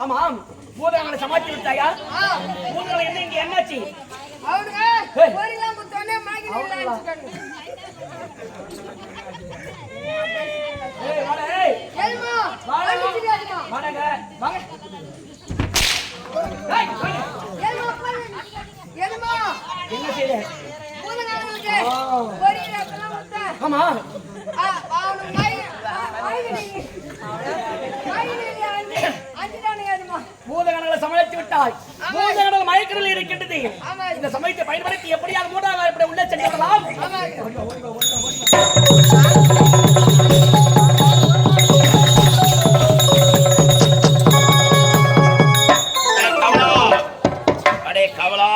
ஆமாம் பூதங்களை சமாளித்து விட்டாயா? பூதங்களை என்ன இங்க என்னாச்சு? என்ன செய்ய? ஆமா பூதகணங்களை சமாளித்து விட்டாய். பூதகணங்கள் மயக்கத்தில் இருக்கின்றது. இந்த சமயத்தை பயன்படுத்தி எப்படியாவது மூன்றாவது எப்படி உள்ளே சென்றலாம். அடே கவலா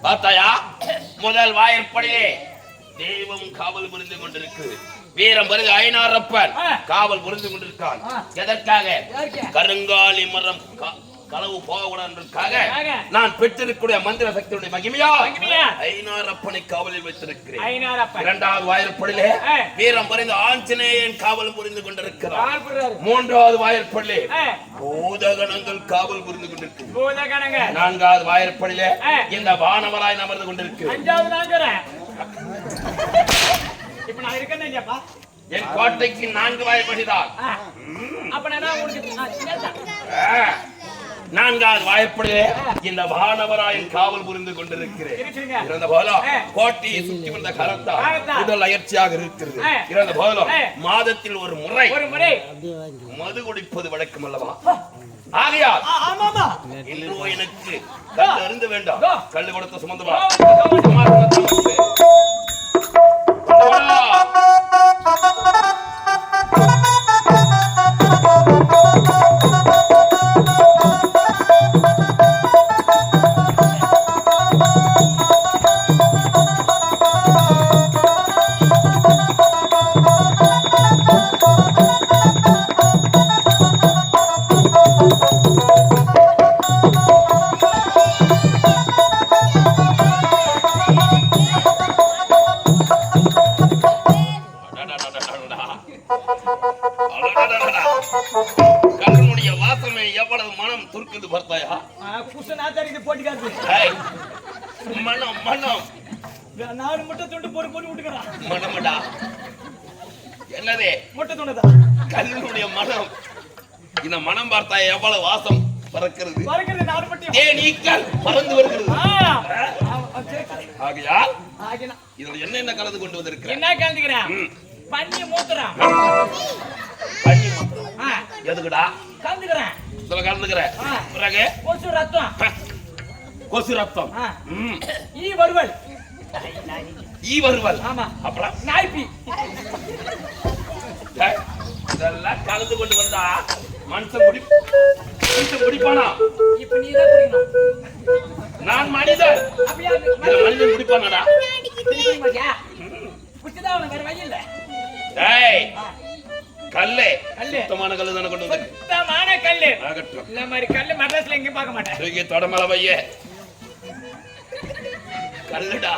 பார்த்தாயா? முதல் வாயிற்படியே தெய்வம் காவல் புரிந்து கொண்டிருக்கு. வீரம் வருது ஐநாரப்பன் காவல் புரிந்து கொண்டிருக்கான். எதற்காக? கருங்காலி மரம் களவு போகக்கூடாதுக்காக நான் பெற்றிருக்கூடிய மந்திர சக்தியுடைய மகிமையா ஐநாரப்பனை காவலில் வைத்திருக்கிறேன். இரண்டாவது வாயிற்படியிலே வீரம் புரிந்து ஆஞ்சநேயன் காவல் புரிந்து கொண்டிருக்கிறார். மூன்றாவது வாயிற்படியிலே பூதகணங்கள் காவல் புரிந்து கொண்டிருக்கிறார். நான்காவது வாயிற்படியிலே இந்த வானவராய் அமர்ந்து கொண்டிருக்கிறார். இப்ப நான் இருக்கேன். என் கோட்டைக்கு 4 வாயிற்படிதான். நான்காவது வாய்ப்படியே இந்த வானவராயின் காவல் புரிந்து கொண்டிருக்கிறேன். இறந்த போலும் கோட்டையை சுற்றி வந்த கரத்தால் உடல் அயற்சியாக இருக்கிறது. இறந்த போலும் மாதத்தில் ஒரு முறை மது குடிப்பது வழக்கம் அல்லவா? ஆகையால் எனக்கு கல் அருந்து வேண்டாம். கல்லு கொடுத்த சுமந்தவா கல்லுடைய வாசனை எவ்வளவு மனம் துர்க்குது பார்த்தாயா? மனம் மனம் நாலு முட்டை துண்டு போட்டு போட்டு விட்டுக்கிறான். மனமடா என்னதே முட்டை துண்டுதான் கல்லுடைய மனம். இந்த மனம் பார்த்தா எவ்வளவு வாசம் பறக்கிறது. தேனீக்கள் பறந்து வருகிறது. ஆகையால் இதுல என்ன கலந்து கொண்டு வந்திருக்க? என்ன கலந்துக்கிறேன்? பன்னி மூத்திரம். பன்னி மூத்திரம் எதுக்குடா கலந்துக்கிறேன்? இதுல கலந்துக்கிறேன். பிறகு கொசு ரத்தம். கொசு ரத்தம். ஈ வறுவல். ஈ வறுவல். ஆமா. அப்புறம் நாய்ப்பி. இதெல்லாம் கலந்து கொண்டு வந்தா மனுஷன் குடிப்பானா? இப்ப நீ தான் குடிக்கணும். நான் மனிதன். அப்படியே மனிதன் குடிப்பானடா? குடிச்சதா வேற வழி இல்ல. டேய் கல்லே சுத்தமான கல்லு தான கொண்டு வந்து. சுத்தமான கல்லு. ஆகட்டும். இந்த மாதிரி கல்லு மദ്രാஸ்ல எங்கேயும் பார்க்க மாட்டேன். தூக்கி தொடமல வையே. கல்லுடா.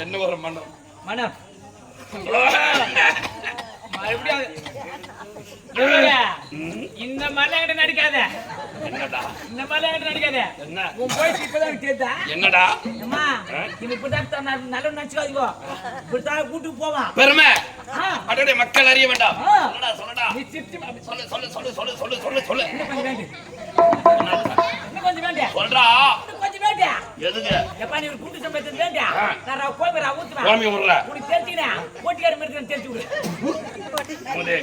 என்ன ஒரு மனம். மனம். இந்த மலையாட்ட நடிக்காத. என்னடா இந்த மலையாட்ட நடிக்காத. என்ன உன் போய் இப்பதான் கேட்டா என்னடா? அம்மா இது இப்பதான் நல்ல நினைச்சுக்காதீங்க. இப்பதான் கூட்டுக்கு போவான். பெருமை அடடே மக்கள் அறிய வேண்டாம். சொல்லடா சொல்லடா. நீ சித்தி சொல்லு சொல்லு சொல்லு சொல்லு சொல்லு சொல்லு சொல்லு. இன்னும் கொஞ்சம் வேண்டு. இன்னும் கொஞ்சம் வேண்டு. சொல்றா. இன்னும் கொஞ்சம் வேண்டு. எதுக்கு? எப்பா நீ ஒரு கூட்டு சம்பளத்துக்கு வேண்டு. நான் கோபரா ஊத்துவேன். கோமி உறற. உனக்கு தெரிஞ்சினா போட்டியார் மாதிரி தெரிஞ்சு விடு. முதே.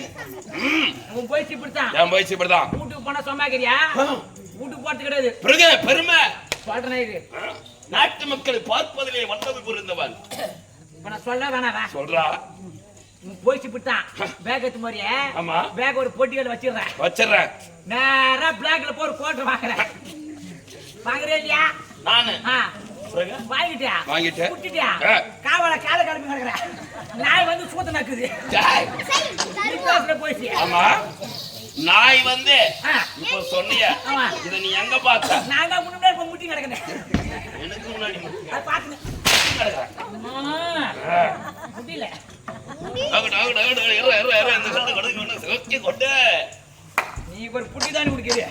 உன் போய் இப்படிதான். நான் போய் இப்படிதான். கூட்டுக்கு போனா சொமாக்கறியா? கூட்டுக்கு போறது கிடையாது. பெருமை சொல்றேன் இது. நாட்டு மக்களை பார்ப்பதிலே வல்லமை புரிந்தவன். சொல்ல வேணாவா சொல்றா. போயிச்சு விட்டான் பேக் எடுத்து மாதிரியே. ஆமா. பேக் ஒரு பொட்டியில வச்சிடுறேன். நேரா பிளாக்ல போய் கோட்டை வாங்குறேன். வாங்குறே இல்லையா? நானு வாங்கிட்டியா? வாங்கிட்டேன். குட்டிட்டியா? காவல கால கிளம்பி கிடக்குறேன். நாய் வந்து சூத்த நக்குது. போயிடுச்சு. ஆமா, நாய் வந்து இப்ப சொன்னிய இத நீ எங்க பார்த்த? நான் தான் முன்னாடி இப்ப முட்டி கிடக்குறேன். எனக்கு முன்னாடி அது பாத்துங்க முடியல. நீ ஒரு புட்டி தானே குடிக்கிற.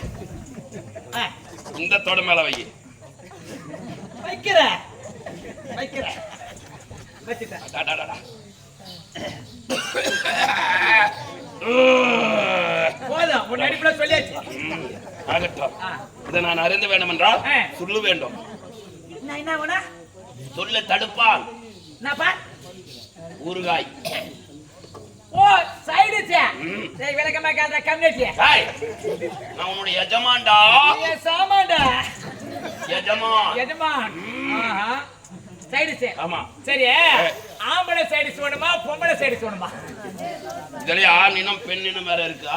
இந்த தொட மேல வை. வைக்கிறேன். போதும், உன் அடிப்புல சொல்லியாச்சு. ஆகட்டும், இதை நான் அறிந்து வேண்டும் என்றால் சொல்லு வேண்டும். என்ன வேணா சொல்லு. தடுப்பான். என்னப்பா? ஊறுகாய். ஓ சைடு சே விளக்கமா காத கம்மியாச்சு. நான் உன்னுடைய எஜமான்டா. சாமான்டா. எஜமான். ஆஹா. சைடு சே. ஆமா. சரி, ஆம்பளை சைடு வேணுமா பொம்பளை சைடு வேணுமா? இதுல ஆணினம் பெண்ணினம் வேற இருக்கா?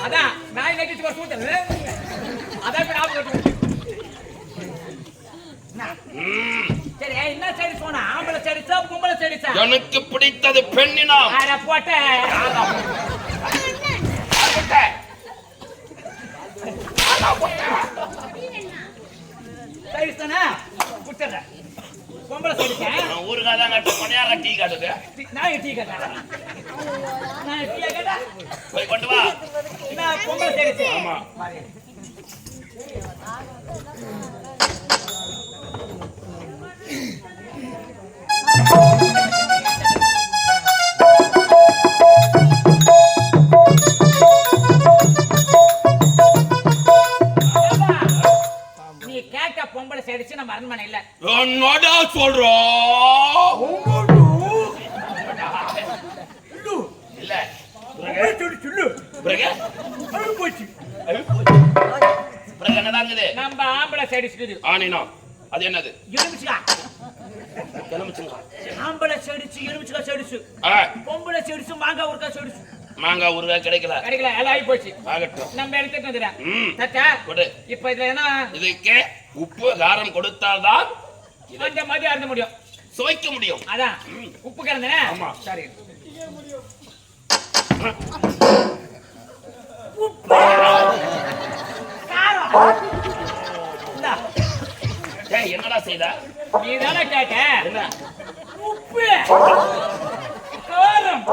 அதான் நாய் நக்கிச்சு ஒரு கூட்டல். அதான் இப்ப ஞாபகம். சரி, என்ன சைடு போனா? ஆம்பளை சைடுச்சா பொம்பளை சைடுச்சா? எனக்கு பிடித்தது பெண்ணினம். அட போட்ட சைடு தானே குடுத்துறேன். பொம்பளை சைடுச்சா? ஊருக்காக தான் கட்ட கொனையாரா டீ காட்டுது. நான் டீ காட்டா. நான் டீ காட்டா. போய் கொண்டு வா. நான் பொம்பளை சைடுச்சா? ஆமா. நீ கேட்ட பொம்பளை சைடுச்சு நம்ம அரண்மனை இல்ல. என்னடா சொல்றோம்? இல்ல நம்ம ஆம்பளை சைடு ஆனினா அது என்னது? எலுமிச்சா. ஆம்பளை சைடுச்சு எலுமிச்சா சைடுச்சு. பொம்பளை சைடுச்சு மாங்காய் ஊறுகாய் சைடுச்சு. மாங்காய் ஊறுகாய் கிடைக்கல எல்லாம் ஆகி போச்சு. ஆகட்டும், நம்ம எடுத்துட்டு வந்துடுறேன். கொடு. இப்ப இதுல என்ன? இதுக்கு உப்பு காரம் கொடுத்தால்தான் அந்த மாதிரி அருந்த முடியும், சுவைக்க முடியும். அதான் உப்பு கலந்தனே. ஆமா. சரி, என்னடா செய்த? நீ தானே கேட்ட. என்ன? உப்பு காரம்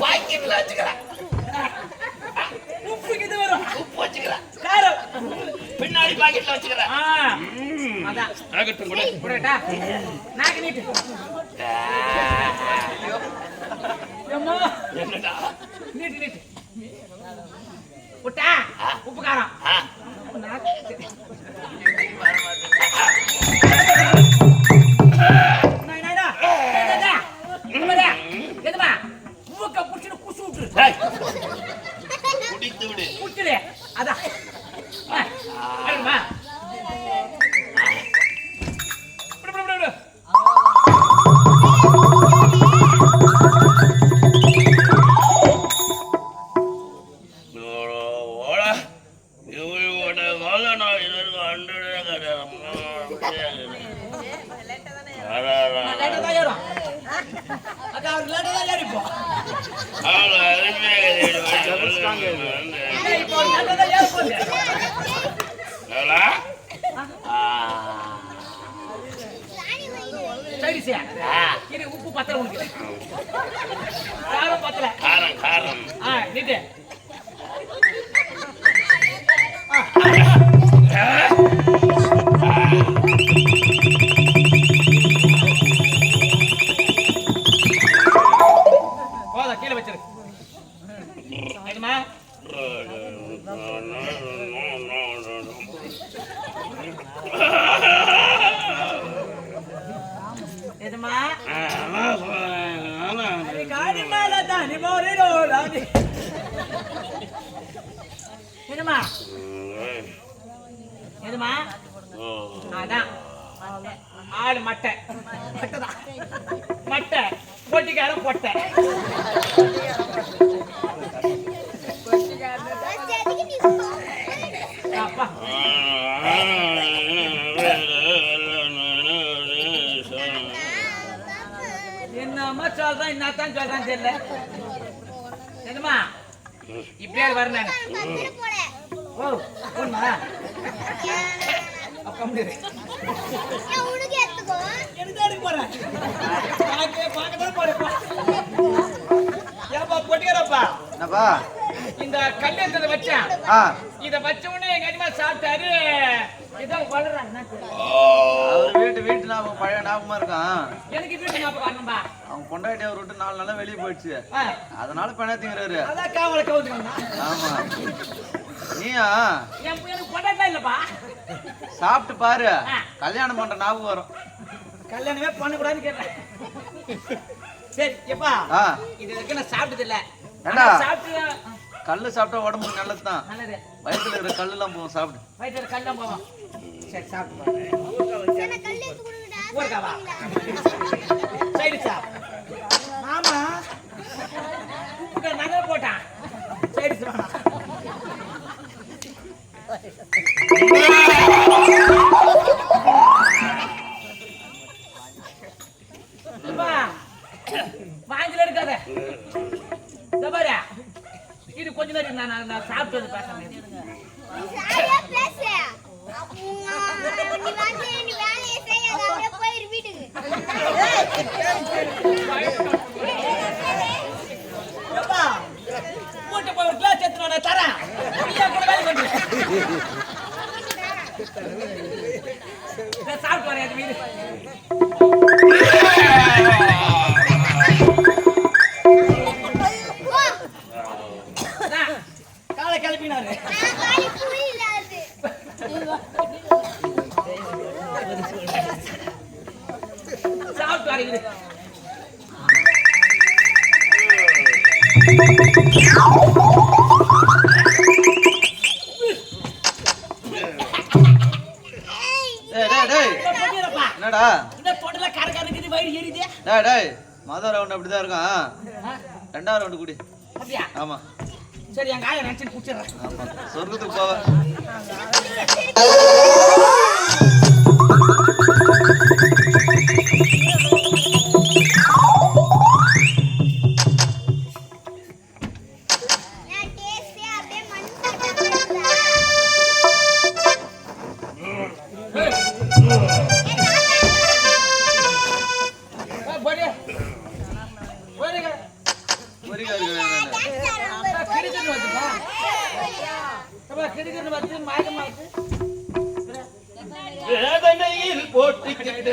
பாக்கெட்ல வச்சுக்கிறேன். உப்புக்கு இது வரும். உப்பு வச்சுக்கிறேன். காரம் பின்னாடி பாக்கெட்ல வச்சுக்கிறேன். அதான் ஆகட்டும், கொடு. புரியட்டா? நாக்கு நீட்டு. என்னடா? நீட்டு புட்டா. உப்பு காரம் குடித்து விடு. குடிச்சுடு. அதான் உப்பு பத்தல. உனக்கு காரம் பத்தல. காரம் நீட்டு. போதா, கீழே வச்சிரு. எதுமா காடி மேலதான் என்னமா எதுமா அதான் ஆடு மட்டை மட்டைதான் மட்டை பொட்டிக்காரன் பொட்டை அப்பா என்னம்மா சொல்றான் என்னத்தான் சொல்றான் தெரியல என்னமா இப்படியே வரேன் ஓ பொண்ணா அப்பா முடியாது எனக்கு எடுக்க போறேன் பார்க்கதான் போறேப்பா ஏப்பா பொட்டிக்கிறப்பா என்னப்பா இந்த கல்யாணத்தை வச்சேன் இத வச்ச உடனே எங்க அம்மா சாப்பிட்டாரு இதான் வளர்றாங்க அவர் வீட்டு ஞாபகம் பழைய ஞாபகமா இருக்கான் எனக்கு வீட்டு ஞாபகம் வரணும்பா அவன் பொண்டாட்டி அவர் விட்டு 4 நாளா வெளியே போயிடுச்சு அதனால பணாத்திங்கிறாரு அதான் காவலை கவுத்துக்கணும் ஆமா நீயா எனக்கு பொண்டாட்டா இல்லப்பா சாப்பிட்டு பாரு கல்யாணம் பண்ற ஞாபகம் வரும் கல்யாணமே பண்ணக்கூடாதுன்னு கேட்டேன் சரி எப்பா இது வரைக்கும் நான் சாப்பிட்டது இல்ல சாப்பிட்டு கல்லு சாப்பிட்டா உடம்புக்கு நல்லதுதான் நல்லது வயிற்றுல இருக்கிற கல்லு எல்லாம் போகும் சாப்பிடு வயிற்றுல கல்லாம் போவோம் சரி சாப்பிட்டு ஊருக்காவா சைடு சாப் ஆமா நகை போட்டான் சைடு சாப் வாங்கல இருக்காத பாரு இது கொஞ்ச நேரம் நான் சாப்பிட்டு பேசுறேன் கூட்டு போய் ஒரு கிளாஸ் எடுத்து நான் தரேன் சாப்பிட்டு வரேன் வீடு காலை கிளப்பினாரு சாப்பிட்டு வரீங்க என்னடா இந்த பொட்டல கரகரக்குது வயிறு எரியுதே டேய் மொத ரவுண்ட் அப்படிதான் இருக்கான் ரெண்டாவது ரவுண்ட் குடி அப்படியே ஆமா சரி எங்க ஆயா நினைச்சு குடிச்சிடுறேன் ஆமா சொர்க்கத்துக்கு போவ வேதனையில் போட்டிக்கிட்ட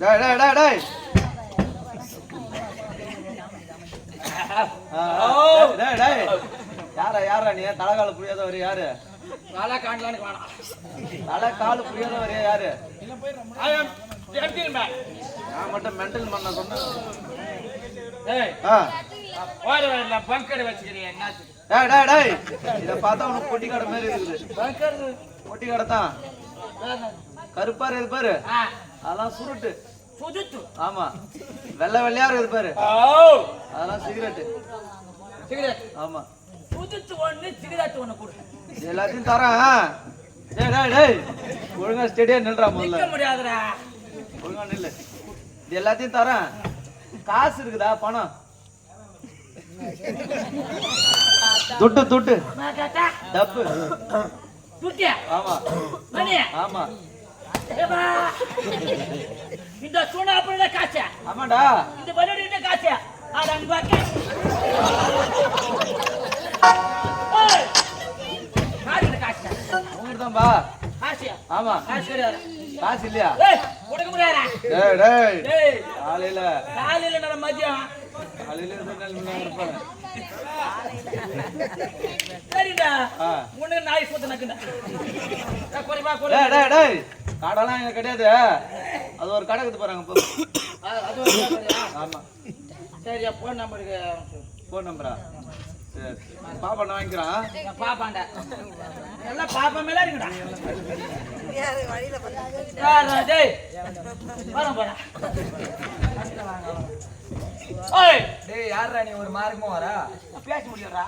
டேய் டேய் டேய் டேய் டேய் டேய் யாரா நீ தலைகால புரியாதவர் யாரு? நல்லா காண்டலான்னு வேணாம். தலைகால புரியாதவர் யாரு? நான் மட்டும் மென்டல் பண்ண சொன்னேன். பங்கடை வச்சுக்கிறேன் என்ன டேய் டேய் டேய் இத பார்த்தா உனக்கு பொட்டி கடை மாதிரி இருக்குது. பொட்டி கடை தான். கருப்பா இருக்குது பாரு. அதெல்லாம் சுருட்டு. சுஜுத்து. ஆமா. வெள்ளை வெள்ளையா இருக்குது பாரு. அதெல்லாம் சிகரெட். சிகரெட். ஆமா. சுஜுத்து ஒண்ணு சிகரெட் ஒண்ணு கொடு. எல்லாத்தையும் தரேன். டேய் டேய் டேய் ஒழுங்கா ஸ்டேடியா நில்றா முதல்ல. நிக்க முடியாதுடா. ஒழுங்கா நில்லு. இது எல்லாத்தையும் தரேன். காசு இருக்குதா பணம்? துட்டு துட்டு. டப்பு. துட்டியா? ஆமா. மணி? ஆமா. ஏபா. இந்த சோனா அப்பறத காசு. ஆமாடா. இந்த பலடிட்ட காசு. அடங்க பாக்க. ஏய். காசு காசு. உங்களுக்கு தான் பா. காசு. ஆமா. காசு கிடையாது. காசு இல்லையா? ஏய், கொடுக்க முடியாதா? டேய் டேய். ஏய், காலையில நல்ல மதியம். காலையில சொன்னா இருப்பாங்க. சரிடா. உனக்கு நாய் சொத்து நக்குடா. கோரிபா கோரி. டேய் டேய் டேய். கடலாம் இங்க கிடையாது. அது ஒரு கடை எடுத்து போறாங்க போ. அது ஒரு கடையா? ஆமா. சரியா போன் நம்பருக்கு போன் நம்பரா? சரி. பாப்பா நான் வாங்கிக்கிறேன். பாப்பாண்டா. எல்லாம் பாப்பா மேல இருக்குடா. வழியில டேய். போறா. ஓய், டேய் யாரா நீ ஒரு மார்க்கமா வரா? பேச முடியறா.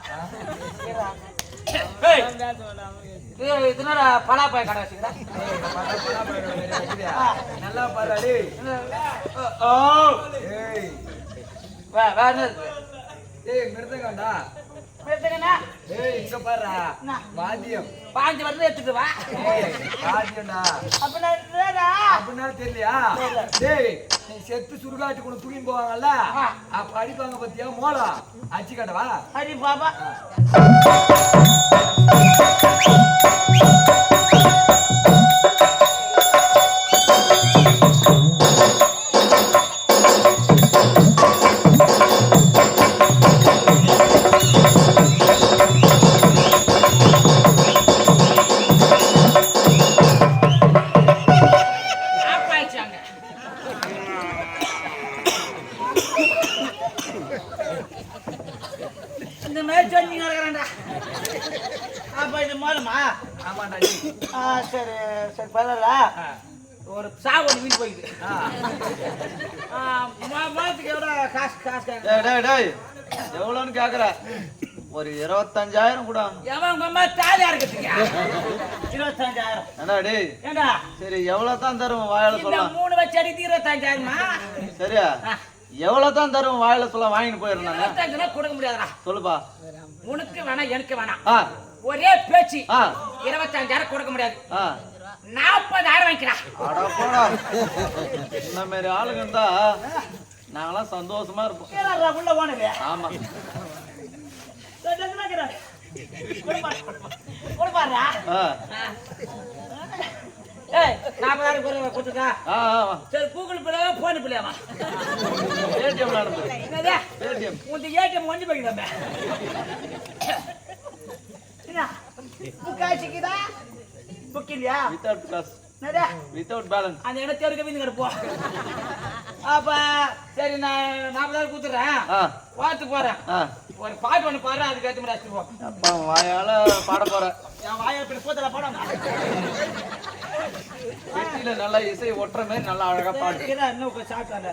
ஏய். ஏய், இதுனடா பலாப்பாய் கடை வச்சிருடா. நல்லா பாரு டேய். ஓ. ஏய். வா என்னது? டேய் மிருதங்கடா. பேசுங்கண்ணா. ஏய் இங்க பாருடா. வாத்தியம். பாஞ்சு வருது எடுத்துட்டு வா. ஏய் வாத்தியம்டா. அப்பனா என்னடா? அப்படினா தெரியலையா? டேய் நீ செத்து சுருகாட்டி கூட தூக்கி போவாங்கல்ல? அப்ப அடிப்பாங்க பத்தியா மோளா? அச்சி கடவா? ஹரி பாபா. இந்த மாதிரி சொன்னீங்க இருக்கறேன்டா. அப்ப இது மூலமா? ஆமாடா. சரி சரி பரவாயில்ல. ஒரு சாவடி வீட்டு போயிடுது. மாதத்துக்கு எவ்வளோ காசு காசு? டேய் டேய் டேய் எவ்வளோன்னு கேக்குற? ஒரு 25,000 கூட. எவன் உங்க அம்மா தாலியா இருக்கிறதுங்க? 25,000. என்னடா டேய்? ஏண்டா? சரி எவ்வளவு தான் தரும் வாயில இந்த சொல்லலாம்? 3 வச்சு அடித்து 25,000மா? சரியா? எவ்வளவு தான் தரும் வாயில சொல்ல வாங்கிட்டு போயிடுறேன் நானு. 25,000 கொடுக்க முடியாதுடா. சொல்லுப்பா. உனக்கு வேணாம் எனக்கு வேணாம். ஆ ஒரே பேச்சு. ஆ 25,000 கொடுக்க முடியாது. ஆ 40,000 வாங்கிக்கிறா. அட போடா. இந்த மாதிரி ஆளுங்க இருந்தா நாங்களாம் சந்தோஷமா இருப்போம். ஏடா உள்ள ஓனரு? ஆமா. கொடுப்பாரா? ஏய் 40,000 கொடுத்துட்டா? சரி கூகுள் பிள்ளையா போன் பிள்ளையாவா? ஏடிஎம் நடந்து. என்னது? ஏடிஎம். உங்க ஏடிஎம் ஒண்ணு போய்க்குதா? என்ன? புக்காச்சிக்குதா? புக்கிலியா? வித்தவுட் காசு. என்னது? Without balance. அந்த இடத்தை எடுக்க வீந்து கிடப்போ. அப்ப சரி நான் 40,000 கொடுத்துறேன். பார்த்து போறேன். ஒரு பாட்டு ஒண்ணு பாரு, அதுக்கு ஏற்ற மாதிரி அடிச்சு போ. அப்பா வாயால பாட போற. என் வாயால் இப்படி போத்தல பாடாங்க. வெட்டில நல்லா இசை ஒட்டுற மாதிரி நல்லா அழகா பாடு. இன்னும் கொஞ்சம் சாப்பிட்டாங்க.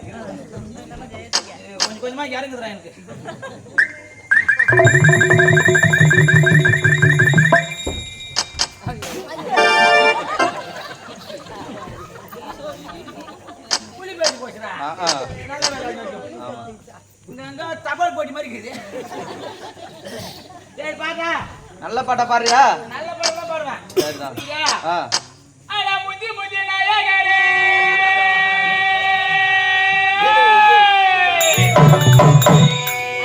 கொஞ்சம் கொஞ்சமா இறங்குதுடா எனக்கு. புலி பேசி போச்சுடா. இங்க தபால் போட்டி மாதிரி இருக்குது. சரி பாத்தா நல்ல பாட்டா பாடுறியா? நல்ல பாட்டு தான் பாடுவேன். சரிதான். அட முதி முதி நாயகரே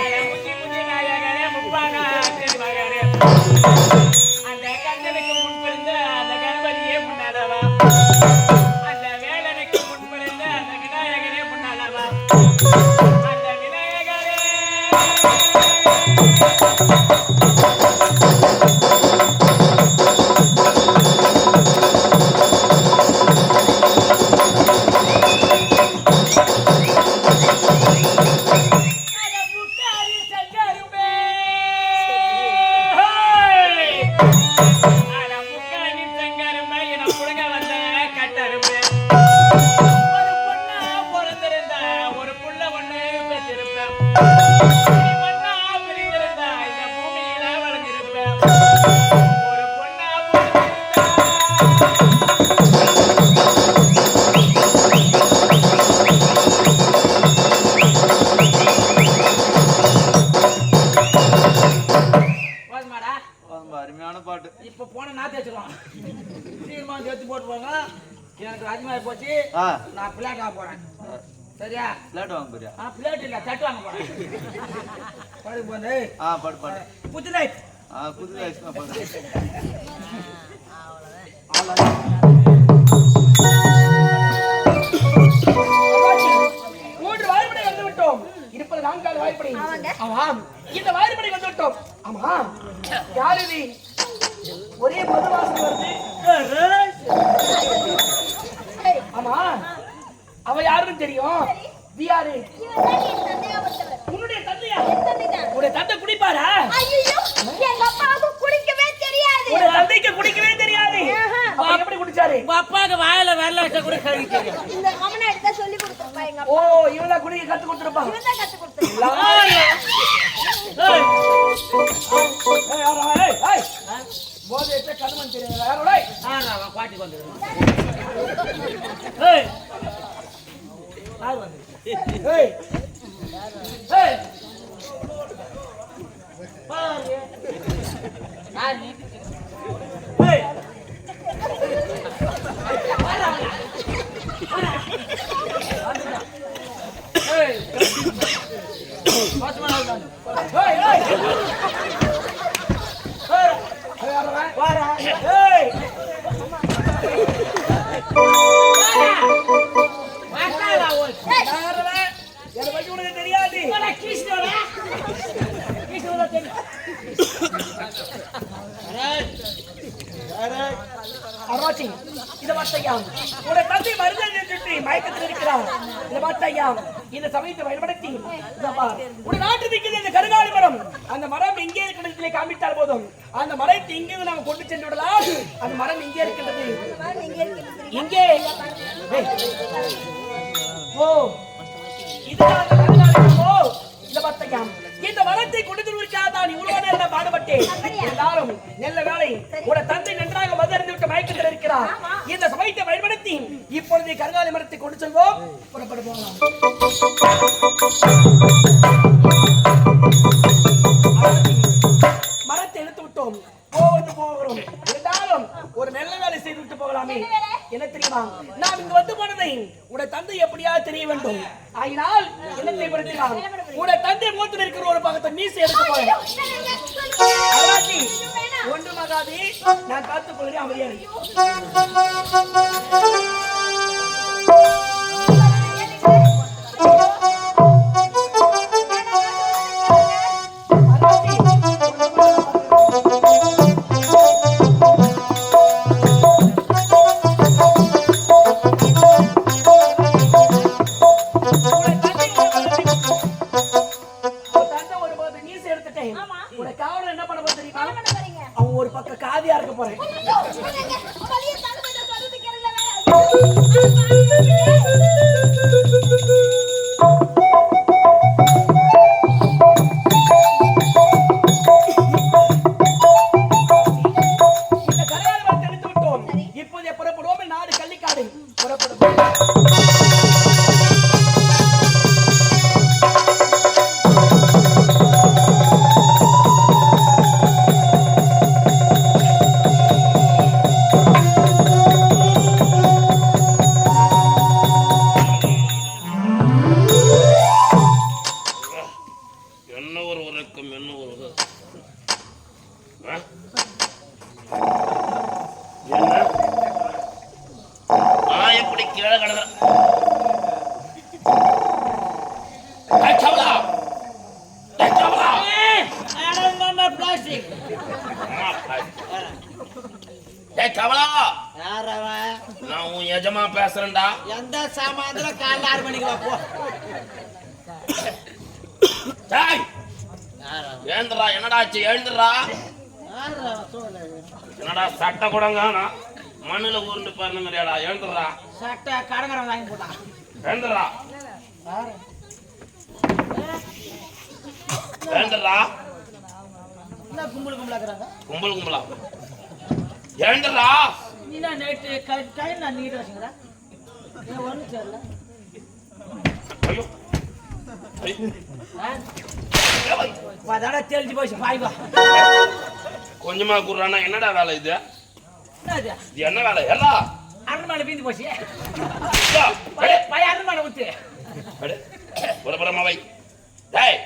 அட முதி முதி நாயகரே முப்பானா தேடி மகரே அருமையான பாட்டு. இப்ப போன நான் தேய்ச்சிருவான் சீக்கிரமா தேய்ச்சி போட்டுருவாங்க. எனக்கு அதிகமாக போச்சு. நான் பிளேட் வாங்க போறேன். சரியா? பிளேட் வாங்க போறியா? பிளேட் இல்ல தட்டு வாங்க போறேன். பாடு போது. பாடு பாடு. புது லைட். புது லைட் தான் பாடு. மூன்று வாய்ப்படை வந்து விட்டோம். இருப்பது 4 வாய்ப்படை. ஆமாம். இந்த வாய்ப்படை வந்து விட்டோம். ஆமாம். யார் இது? ஒரே மது வாசனை வருது. ஆமா. அவ யாருன்னு தெரியும்? யாரு? உன்னுடைய தந்தையா? உன்னுடைய தந்தை குடிப்பாரா? ஐயோ, எங்க அப்பாவுக்கு குடிக்கவே தெரியாது. உன்னுடைய தந்தைக்கு குடிக்கவே தெரியாது. அப்ப எப்படி குடிச்சாரு? உங்க அப்பாவுக்கு வாயில வரல வச்சா கூட தெரியும். இந்த அம்மனை எடுத்து சொல்லி கொடுத்திருப்பா எங்க அப்பா. ஓ, இவளா குடிக்க கத்து கொடுத்திருப்பா. இவன் தான் கத்து கொடுத்திருப்பா. போதை எடுத்து கடுமன் தெரியாது. யாரோட? அவன் பாட்டிக்கு வந்துடுவான். யார் வந்து? ஏய் ஏய் பாரு. யார் நீ? ஏய் ஏய் பாத்துமா நான். ஏய் ஏய் ஏய் வாடா. ஏய் வாடா ஓய். யாரடா? எனக்கு வழி உனக்கு தெரியாது. போடா கிருஷ்ணோடா. கிருஷ்ணோடா தெரியும். அராச்சி இத மாத்தையா உடைய தந்தை மருந்தல் நின்றுட்டு மயக்கத்தில் இருக்கிறார். இத மாத்தையா இந்த சமயத்தை பயன்படுத்தி உடைய நாட்டு நிற்கிறது இந்த கருங்காலி மரம். அந்த மரம் எங்கே இருக்கிறது காமித்தால் போதும். அந்த மரத்தை எங்கே நாம் கொண்டு சென்று விடலாம். அந்த மரம் எங்கே இருக்கின்றது? எங்கே? ஓ இதுதான் அந்த கருங்காலி மரமோ? இந்த மாத்தையா இந்த மரத்தை கொண்டு தான் இவ்வளவு நேரம் பாடுபட்டேன். இருந்தாலும் நல்ல வேலை உடைய தந்தை நன்றாக மதறிந்து விட்டு மயக்கத்தில் இருக்கிறார். இந்த சமயத்தை பயன்படுத்தி இப்பொழுது கருங்காலி மரத்தை கொண்டு செல்வோம். புறப்பட போகலாம். மரத்தை எடுத்து விட்டோம். போகிறோம். இருந்தாலும் ஒரு நல்ல வேலை செய்து விட்டு போகலாமே. என்ன தெரியுமா? நாம் இங்கு வந்து போனதை உடைய தந்தை எப்படியா தெரிய வேண்டும். ஆகினால் என்ன செய்யப்படுகிறார்? உடைய தந்தை மூத்தில் இருக்கிற ஒரு பக்கத்தை மீசை எடுக்க போறேன். ஒன்று மகாதி நான் காத்துக் கொள்கிறேன். அமைதியாக எஜமா பேசுறேன்டா. எந்த சாமாந்திர காலைல 6 மணிக்கு வா போ. டேய் ஏந்திரா, என்னடா ஆச்சு? எழுந்துடா. என்னடா சட்டை கூடங்கானா மண்ணுல உருண்டு பாருங்கறியாடா எழுந்துறா சட்டை கடங்கரம் வாங்கி போட்டான் எழுந்துறா எழுந்துறா என்ன கும்பல் கும்பலாக்குறாங்க கும்பல் கும்பலா எழுந்துறா நீ நான் நைட்டு கையில் நான் நீட்டு வச்சுக்கிறேன் ஒன்றும் தெரியல ஐயோ அதோட தெரிஞ்சு போச்சு பாய்வா கொஞ்சமா கூறானா என்னடா வேலை இது என்னது இது என்ன வேலை எல்லாம் அரண்மனை பீந்து போச்சு ஐயா, பையன் அரண்மனை ஊத்து அடே, புறப்புறமா வை. டேய்,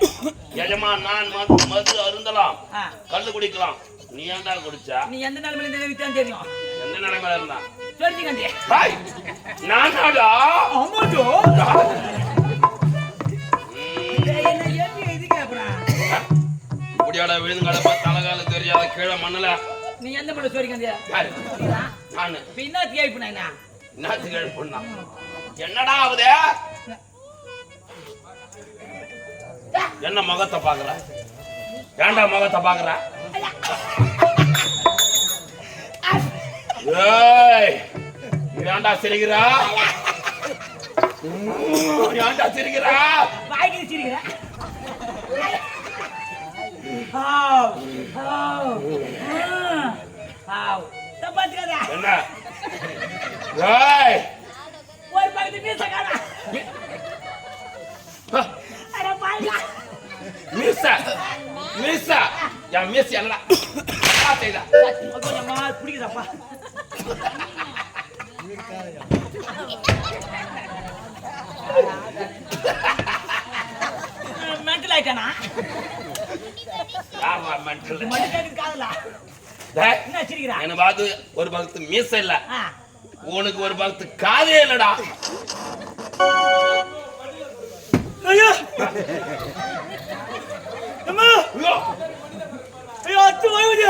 எஜமா நான் மது அருந்தலாம் ஆ. கல்லு குடிக்கலாம் நீ ஏன்டா குடிச்சா நீ எந்த நிலைமையில இந்த வித்தான் தெரியும் எந்த நிலைமையில இருந்தா தெரிஞ்சுக்கண்டி டேய், நானாடா ஆமாடோ ம், என்ன ஏப்பி இது கேப்பறான் குடியாட விழுந்துங்கட பார்த்து அழகால தெரியாத கீழே மண்ணுல நீ எந்த மலை சொல்லிக்கண்டி யாரு? நானு பின்னா கேப்பு நான் என்னத்துக்கு எழுப்புனா என்னடா ஆகுது என்ன முகத்தை பாக்குற ஏன்டா முகத்தை பாக்குற ஏய் ஏன்டா சிரிக்கிறா ஏன்டா சிரிக்கிறா வாய்க்கு சிரிக்கிறேன் ஹாவ் ஹாவ் ஹாவ் தப்பாத்துக்காத என்ன ஏய் ஒரு பக்கத்து மீசக்காரா அட பாய்யா மீச மீச என் மீச என்னடா செய்தா கொஞ்சம் மால் பிடிக்குதாப்பா மென்டல் ஆயிட்டானா யாரா மென்டல் மென்டல் காதலா டேய் என்ன சிரிக்கிறா என்ன பாத்து ஒரு பக்கத்து மீச இல்ல ஆ உனக்கு ஒரு பக்கத்து காதே இல்லடா ஐயோ அம்மா ஐயோ, ஐயோ அத்து வாயுது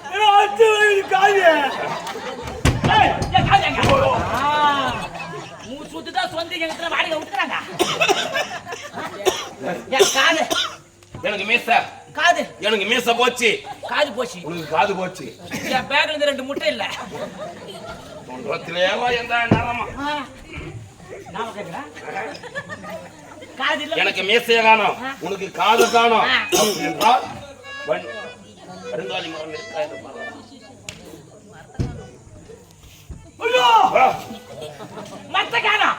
ஐயோ அத்து வாயுது காது ஏய் ஏ காது எங்க மூ சுத்துதா சொந்த எங்கத்துல வாடகை விட்டுறாங்க ஏ காது எனக்கு மீச காது எனக்கு மீச போச்சு காது போச்சு உனக்கு காது போச்சு என் பேக்ல இருந்து 2 முட்டை இல்ல தொன்றத்திலேவா எந்த நேரமா நாம கேக்குறா காது இல்ல எனக்கு மீசைய காணோம் உனக்கு காது காணோம் ஆ. அப்படி என்றால் கருங்காலி மரம் இருக்கா என்று பாருங்க. ஐயோ ஆ, மத்த காணோம்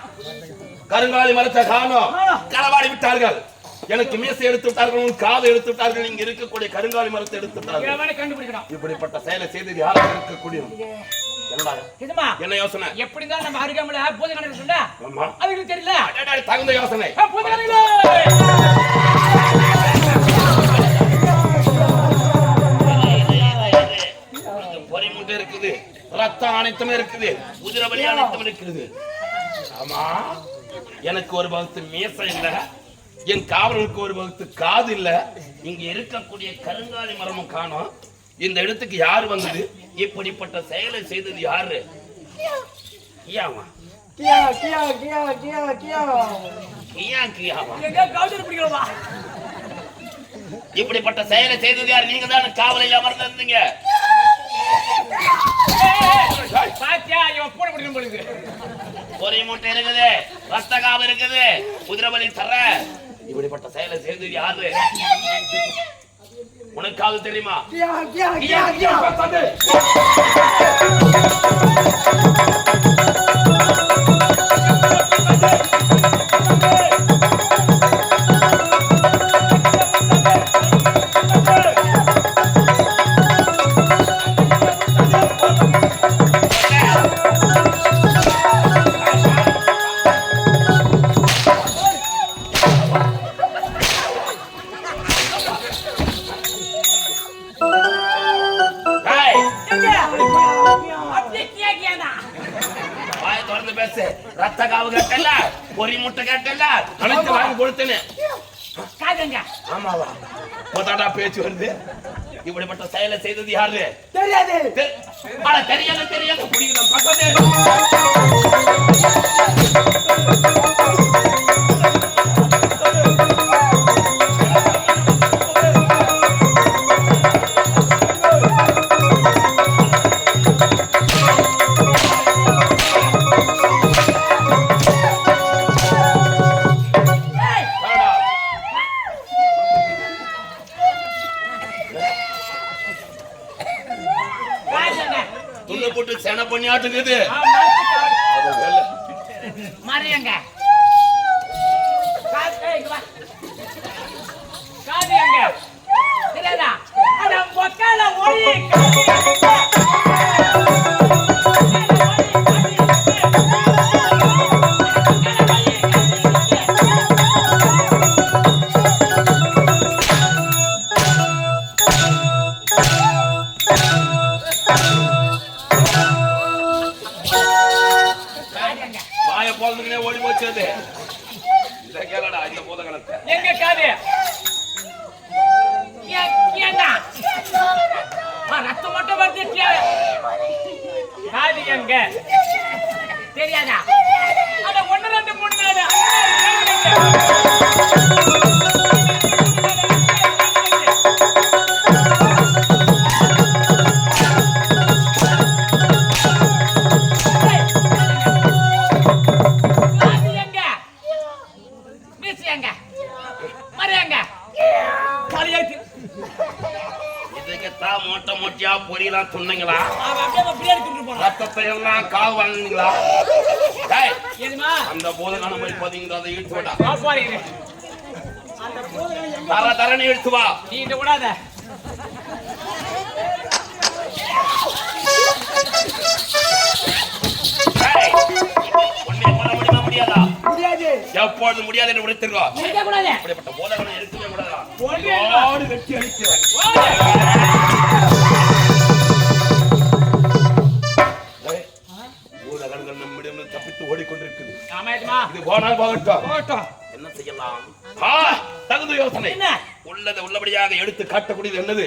கருங்காலி மரத்தை காணோம் ஆ. களவாடி விட்டார்கள் எனக்கு மீசை எடுத்து விட்டார்கள் உன் காது எடுத்து விட்டார்கள் இங்க இருக்கக்கூடிய கருங்காலி மரத்தை எடுத்து விட்டார்கள் எவனை கண்டுபிடிக்கணும் இப்படிப்பட்ட செயலை செய்தது யாராக இருக்கக்கூடிய என்னடா இதுமா என்ன யோசனை எப்படி தான் நம்ம அருகாமல பூஜை கணக்கு சொன்னா ஆமா அதுக்கு தெரியல அடடா, தகுந்த யோசனை பூஜை கணக்கு பொறி முட்டை இருக்குது ரத்தம் அனைத்துமே இருக்குது குதிரை அனைத்தும் இருக்குது ஆமா எனக்கு ஒரு பகுத்து மீசை இல்ல என் காவலனுக்கு ஒரு பகுத்து காது இல்ல இங்க இருக்கக்கூடிய கருங்காலி மரமும் காணோம் இந்த இடத்துக்கு யார் வந்தது இப்படிப்பட்ட செயலை செய்தது யாரு கியாவா கியா கியா கியா கியா கியா கியா கியாவா எங்க கவுண்டர் பிடிக்கலவா இப்படிப்பட்ட செயலை செய்தது யார் நீங்க தான் காவலில் அமர்ந்து இருந்தீங்க பாத்தியா இவன் பூனை பிடிக்கும் போடுது பொறி மூட்டை இருக்குது ரத்த காவு இருக்குது குதிரை பலி தர இப்படிப்பட்ட செயலை செய்தது யாரு உனக்காவது தெரியுமா கியா கியா கியா கியா ஏய், அப்படியே கியா கியானா வாயை திறந்து பேசு ரத்த காவு கேட்டல பொறி முட்டை கேட்டல அனைத்து வாங்கி கொடுத்தேன்னு காதுங்க ஆமாவா போதாடா பேச்சு வருது இப்படிப்பட்ட செயலை செய்தது யாரு தெரியாது தெரியாத தெரியாத பிடிக்கலாம் பக்கத்து கொண்டு போட்டு சென பண்ணி ஆட்டுக்குது மறையங்க காது எங்க தெரியாதா அட பொக்கால ஓடி வாய போதுனே ஓடி போச்சது இத கேளடா இந்த போதகணத்தை எங்க காது ஏன்னா ரத்தம் மட்டும் வருது காது எங்க தெரியாதா அத 1 2 3 மொட்டை மொட்டியா பொரியலாம் சொன்னீங்களா ரத்தத்தை எல்லாம் காவு வாங்கினீங்களா அந்த போதகான மாதிரி பாத்தீங்களா அதை இழுத்து விடா தர தரன்னு இழுத்து வா நீ விடாத முடியாதா முடியாது எப்பொழுது முடியாது என்று விடுத்துருவா அப்படிப்பட்ட போதகனை இருக்கவே கூடாதா வெட்டி அடிக்கிறேன் பூதகங்கள் நம்மிடம் தப்பித்து ஓடிக்கொண்டிருக்குது இது போனால் போகட்டும் என்ன செய்யலாம் தகுந்த யோசனை உள்ளதை உள்ளபடியாக எடுத்து காட்டக்கூடியது என்னது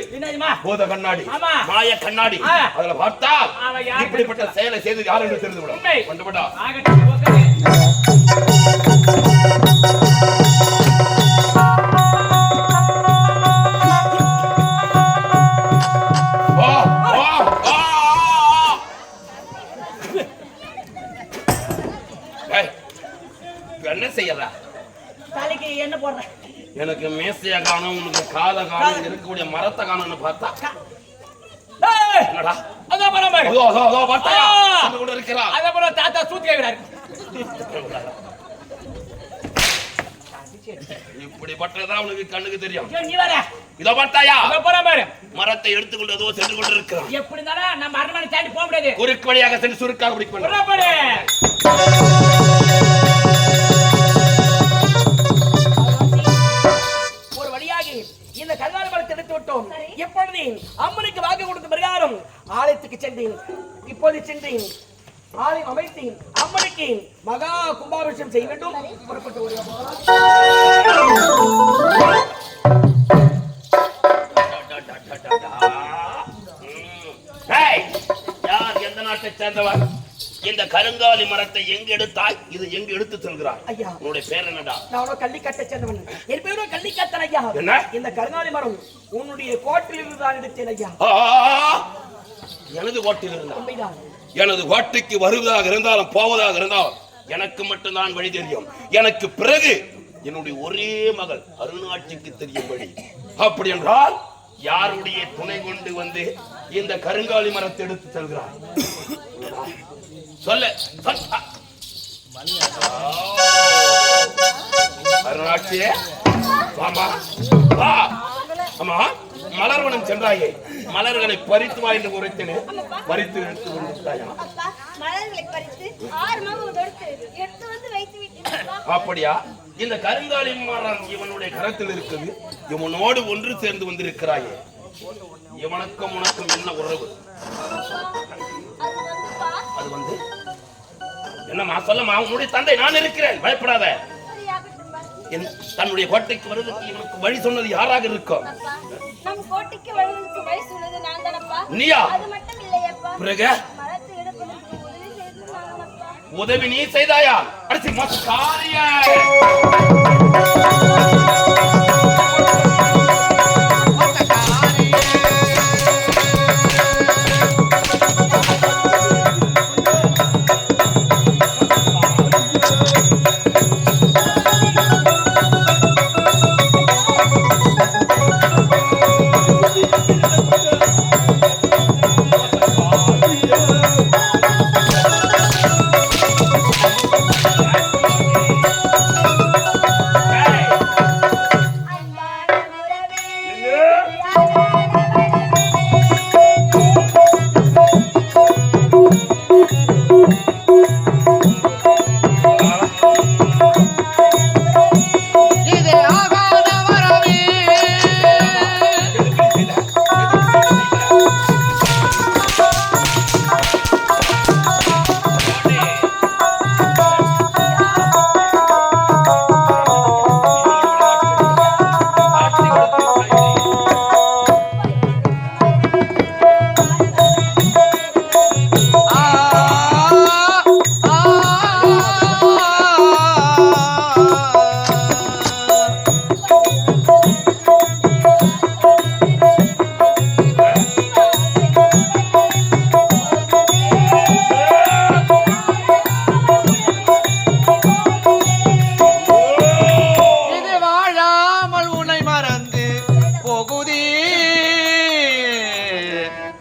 பூத கண்ணாடி மாய கண்ணாடி அதுல பார்த்தா இப்படிப்பட்ட செயலை செய்து யார் என்று தெரிந்துவிடும் கண்டுபிட்டா என்ன செய்யறா தலைக்கு என்ன போடுற எனக்கு மேசைய காணும் உனக்கு காத காணும் இருக்கக்கூடிய மரத்தை காணும்னு பார்த்தா என்னடா அதோ பரமாரு அதோ பார்த்தாயா அந்த கூட இருக்கறா அத போல தாத்தா சூத் கேக்குறாரு இப்படி பட்டதா உனக்கு கண்ணுக்கு தெரியும் நீ வர இதோ பார்த்தாயா அதோ பரமாரு மரத்தை எடுத்துக்கொண்டு அதோ சென்று கொண்டு இருக்கறான் எப்படி இருந்தாலும் நம்ம அரண்மனை தாண்டி போக முடியாது குறுக்கு வழியாக சென்று சுருக்காக பிடிக்க வேண்டும் பரமாரு இந்த கல்யாண மரத்தை எடுத்து விட்டோம் எப்பொழுது அம்மனுக்கு வாக்கு கொடுத்த பிரகாரம் ஆலயத்துக்கு சென்றேன் இப்போது சென்றேன் ஆலயம் அமைத்தேன் அம்மனுக்கு மகா கும்பாபிஷேகம் செய்ய வேண்டும் புறப்பட்டு யார் எந்த நாட்டை சேர்ந்தவர் இந்த கருங்காலி மரத்தை எங்க எடுத்தாய் இது எங்க எடுத்து செல்கிறாய் ஐயா உன்னுடைய பேர் என்னடா நான் கள்ளிக்கட்டை சேர்ந்தவன் என் பேரும் கள்ளிக்கத்தன் ஐயா என்ன இந்த கருங்காலி மரம் உன்னுடைய கோட்டில் இருந்து தான் எடுத்தேன் ஐயா எனது கோட்டில் இருந்தா உண்மைதான் எனது கோட்டைக்கு வருவதாக இருந்தாலும் போவதாக இருந்தாலும் எனக்கு மட்டும்தான் வழி தெரியும் எனக்கு பிறகு என்னுடைய ஒரே மகள் அருணாட்சிக்கு தெரியும்படி அப்படி என்றால் யாருடைய துணை கொண்டு வந்து இந்த கருங்காலி மரத்தை எடுத்து செல்கிறார் சொல்ல அருணாட்சியே ஆமா ஆமா மலர்வனம் சென்றாயே மலர்களை பறித்து வா என்று உரைத்தேனே பறித்து எடுத்து வந்துட்டாயா மலர்களை பறித்து 6 மாதம் எடுத்து வந்து வைத்து விட்டேன் அப்படியா இந்த கருங்காலி மரம் இவனுடைய கரத்தில் இருக்குது இவனோடு ஒன்று சேர்ந்து வந்திருக்கிறாயே இவனுக்கும் உனக்கும் என்ன உறவு அது வந்து என்னமா சொல்லமா உன்னுடைய தந்தை நான் இருக்கிறேன் பயப்படாத தன்னுடைய கோட்டைக்கு வருவதற்கு இவனுக்கு வழி சொன்னது யாராக இருக்கும் நம் கோட்டைக்கு வருவதற்கு வழி சொன்னது நான் தானப்பா நீயா அது மட்டும் இல்லையப்பா பிறகு மரத்தை எடுப்பதற்கு உதவி செய்தது நான் தானப்பா உதவி நீ செய்தாயா அடிச்சு மஸ்காரிய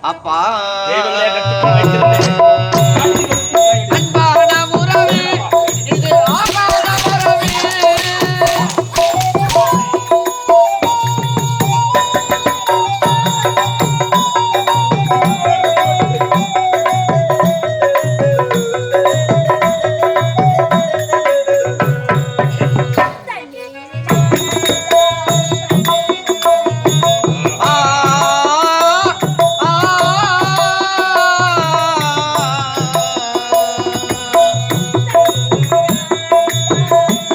அப்பா தெய்வங்களே கட்டுக்குள் வைத்திருந்தேன். அன்பான உறவே இது ஆகாத உறவே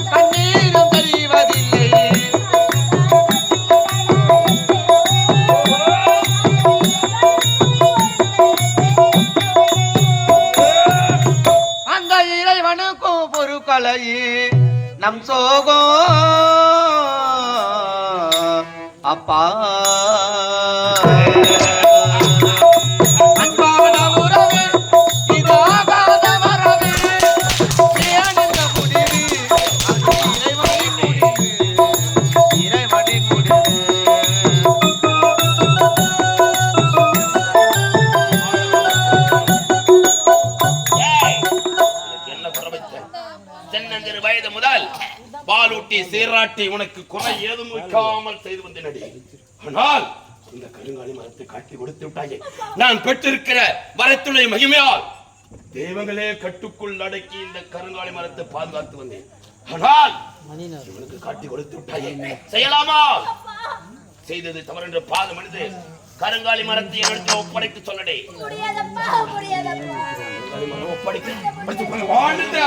கண்ணீரும் தெரிவதில்லை அந்த இறைவனுக்கும் பொருட்களையே நம் சோகம் அப்பா அன்பான உறவே இது ஆகாத வரவே ஏனென்ற முடிவு அது இறைவனின் முடிவு ஏய், உனக்கு என்ன குறை வைத்தேன்? தென்னஞ்சிறு வயது முதல் பாலூட்டி சீராட்டி உனக்கு குறை ஏதும் வைக்காமல் செய்து வந்தேனடி. ஆனால் இந்த கருங்காலி மரத்தை காட்டி கொடுத்து விட்டாயே. நான் பெற்றிருக்கிற வரத்துடைய மகிமையால் தெய்வங்களே கட்டுக்குள் அடக்கி இந்த கருங்காலி மரத்தை பாதுகாத்து வந்தேன். ஆனால் இவனுக்கு காட்டி கொடுத்து விட்டாயே. செய்யலாமா? செய்தது தவறென்று பாதம் அணிந்து கருங்காலி மரத்தை என்னிடத்தில் ஒப்படைத்து சொல்லடே. முடியாதப்பா முடியாதப்பா கருங்காலி மரம் ஒப்படைக்க வாழ்ந்து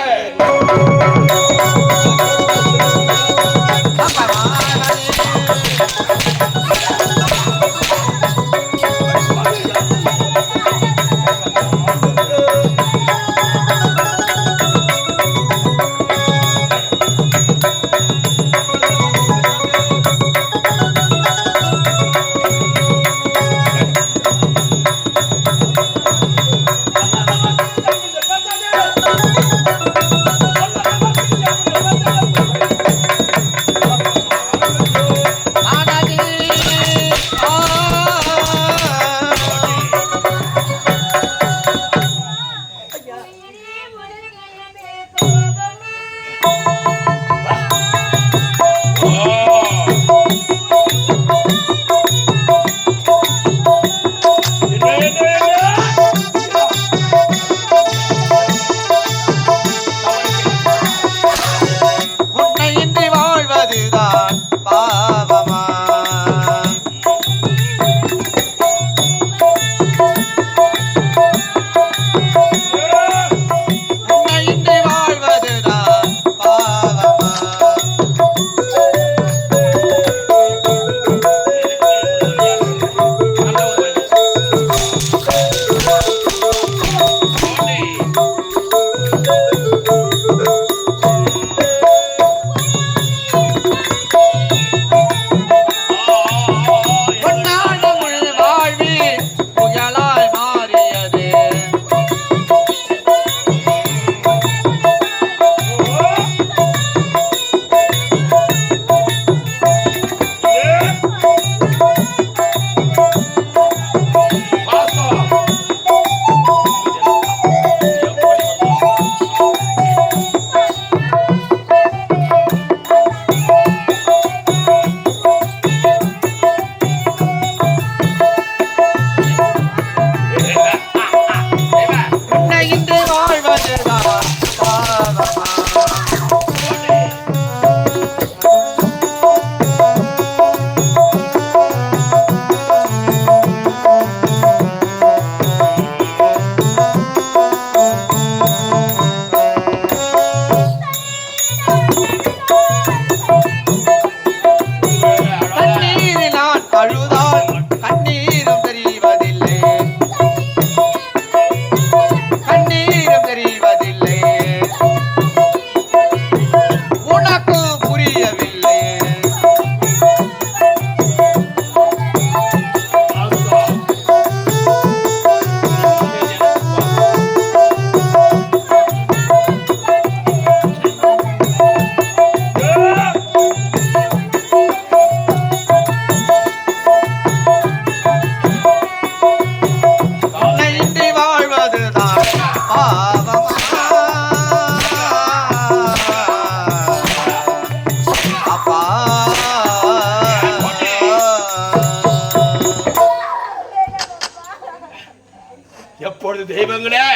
எப்பொழுது தெய்வங்களே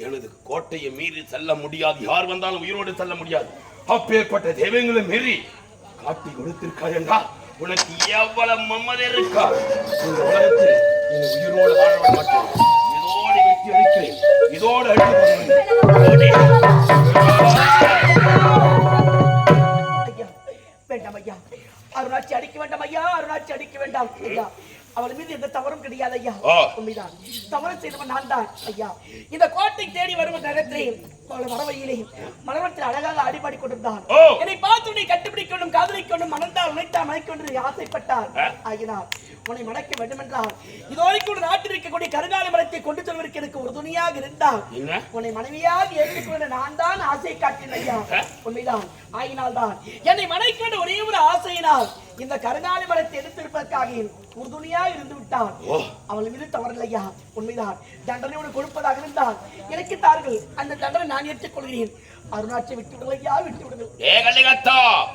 எனது கோட்டையை மீறி செல்ல முடியாது, யார் வந்தாலும் உயிரோடு செல்ல முடியாது, அப்பேற்பட்ட தெய்வங்களை மீறி காட்டி கொடுத்திருக்காய் என்றால் உனக்கு எவ்வளவு மம்மதை இருக்கா? இந்த உலகத்தில் நீ உயிரோடு வாழ மாட்டேன். இதோடு வெற்றி அளிக்கிறேன், இதோடு வேண்டாம் ஐயா, அருணாட்சி அடிக்க வேண்டாம் ஐயா, அருணாட்சி அடிக்க வேண்டாம் ஐயா. அவள் மீது எந்த தவறும் கிடையாது ஐயா. உண்மைதான், தவறு செய்தவன் நான் தான் ஐயா. இந்த கோட்டை தேடி வரும் நேரத்தில் வரவையிலே மனவத்தில் அழகாக அடிபாடி கொண்டிருந்தான். என்னை பார்த்து உன்னை கண்டுபிடிக்கணும், காதலிக்கணும், மணந்தால் உழைத்தால் மனைக்கொண்டு ஆசைப்பட்டார். ஆகினார் உன்னை மணக்க வேண்டும் என்றால் இதோரைக்கு ஒரு நாட்டில் இருக்கக்கூடிய கருங்காலி மரத்தை கொண்டு செல்வதற்கு எனக்கு ஒரு துணியாக இருந்தால் உன்னை மனைவியாக ஏற்றுக்கொள்ள நான் தான் ஆசை காட்டினேன் ஐயா. உண்மைதான், ஆகினால் தான் என்னை மனைக்கொண்ட ஒரே ஒரு ஆசையினால் இந்த கருங்காலி மரத்தை எடுத்திருப்பதற்காக உறுதுணையாக இருந்து விட்டார். அவள் மீது தவறில்லை ஐயா. உண்மைதான், தண்டனை உனக்கு கொடுப்பதாக இருந்தால் எனக்கு தார்கள், அந்த தண்டனை நான் ஏற்றுக் கொள்கிறேன். அருணாட்சி விட்டு விடுங்கள் ஐயா, விட்டு விடுங்கள்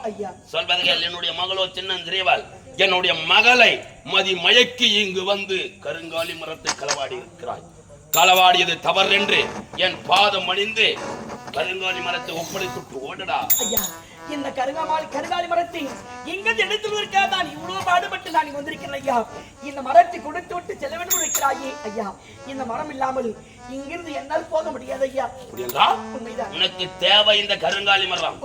ஐயா. சொல்வதற்கு என்னுடைய மகளோ சின்ன சிறியவள், என்னுடைய மகளை மதி மயக்கி இங்கு வந்து கருங்காலி மரத்தை களவாடி இருக்கிறாய். களவாடியது தவறு என்று என் பாதம் அணிந்து கருங்காலி மரத்தை ஒப்படைத்து ஓடடா ஐயா. இந்த கருங்காலி மரத்தை எங்கிருந்து எடுத்துவதற்காக தான் இவ்வளவு பாடுபட்டு நான் இங்க வந்திருக்கிறேன் ஐயா. இந்த மரத்தை கொடுத்து விட்டு செல்ல வேண்டும் இருக்கிறாயே ஐயா. இந்த மரம் இல்லாமல் இங்கிருந்து என்னால் போக முடியாது ஐயா. உண்மைதான், உனக்கு தேவை இந்த கருங்காலி மரம்.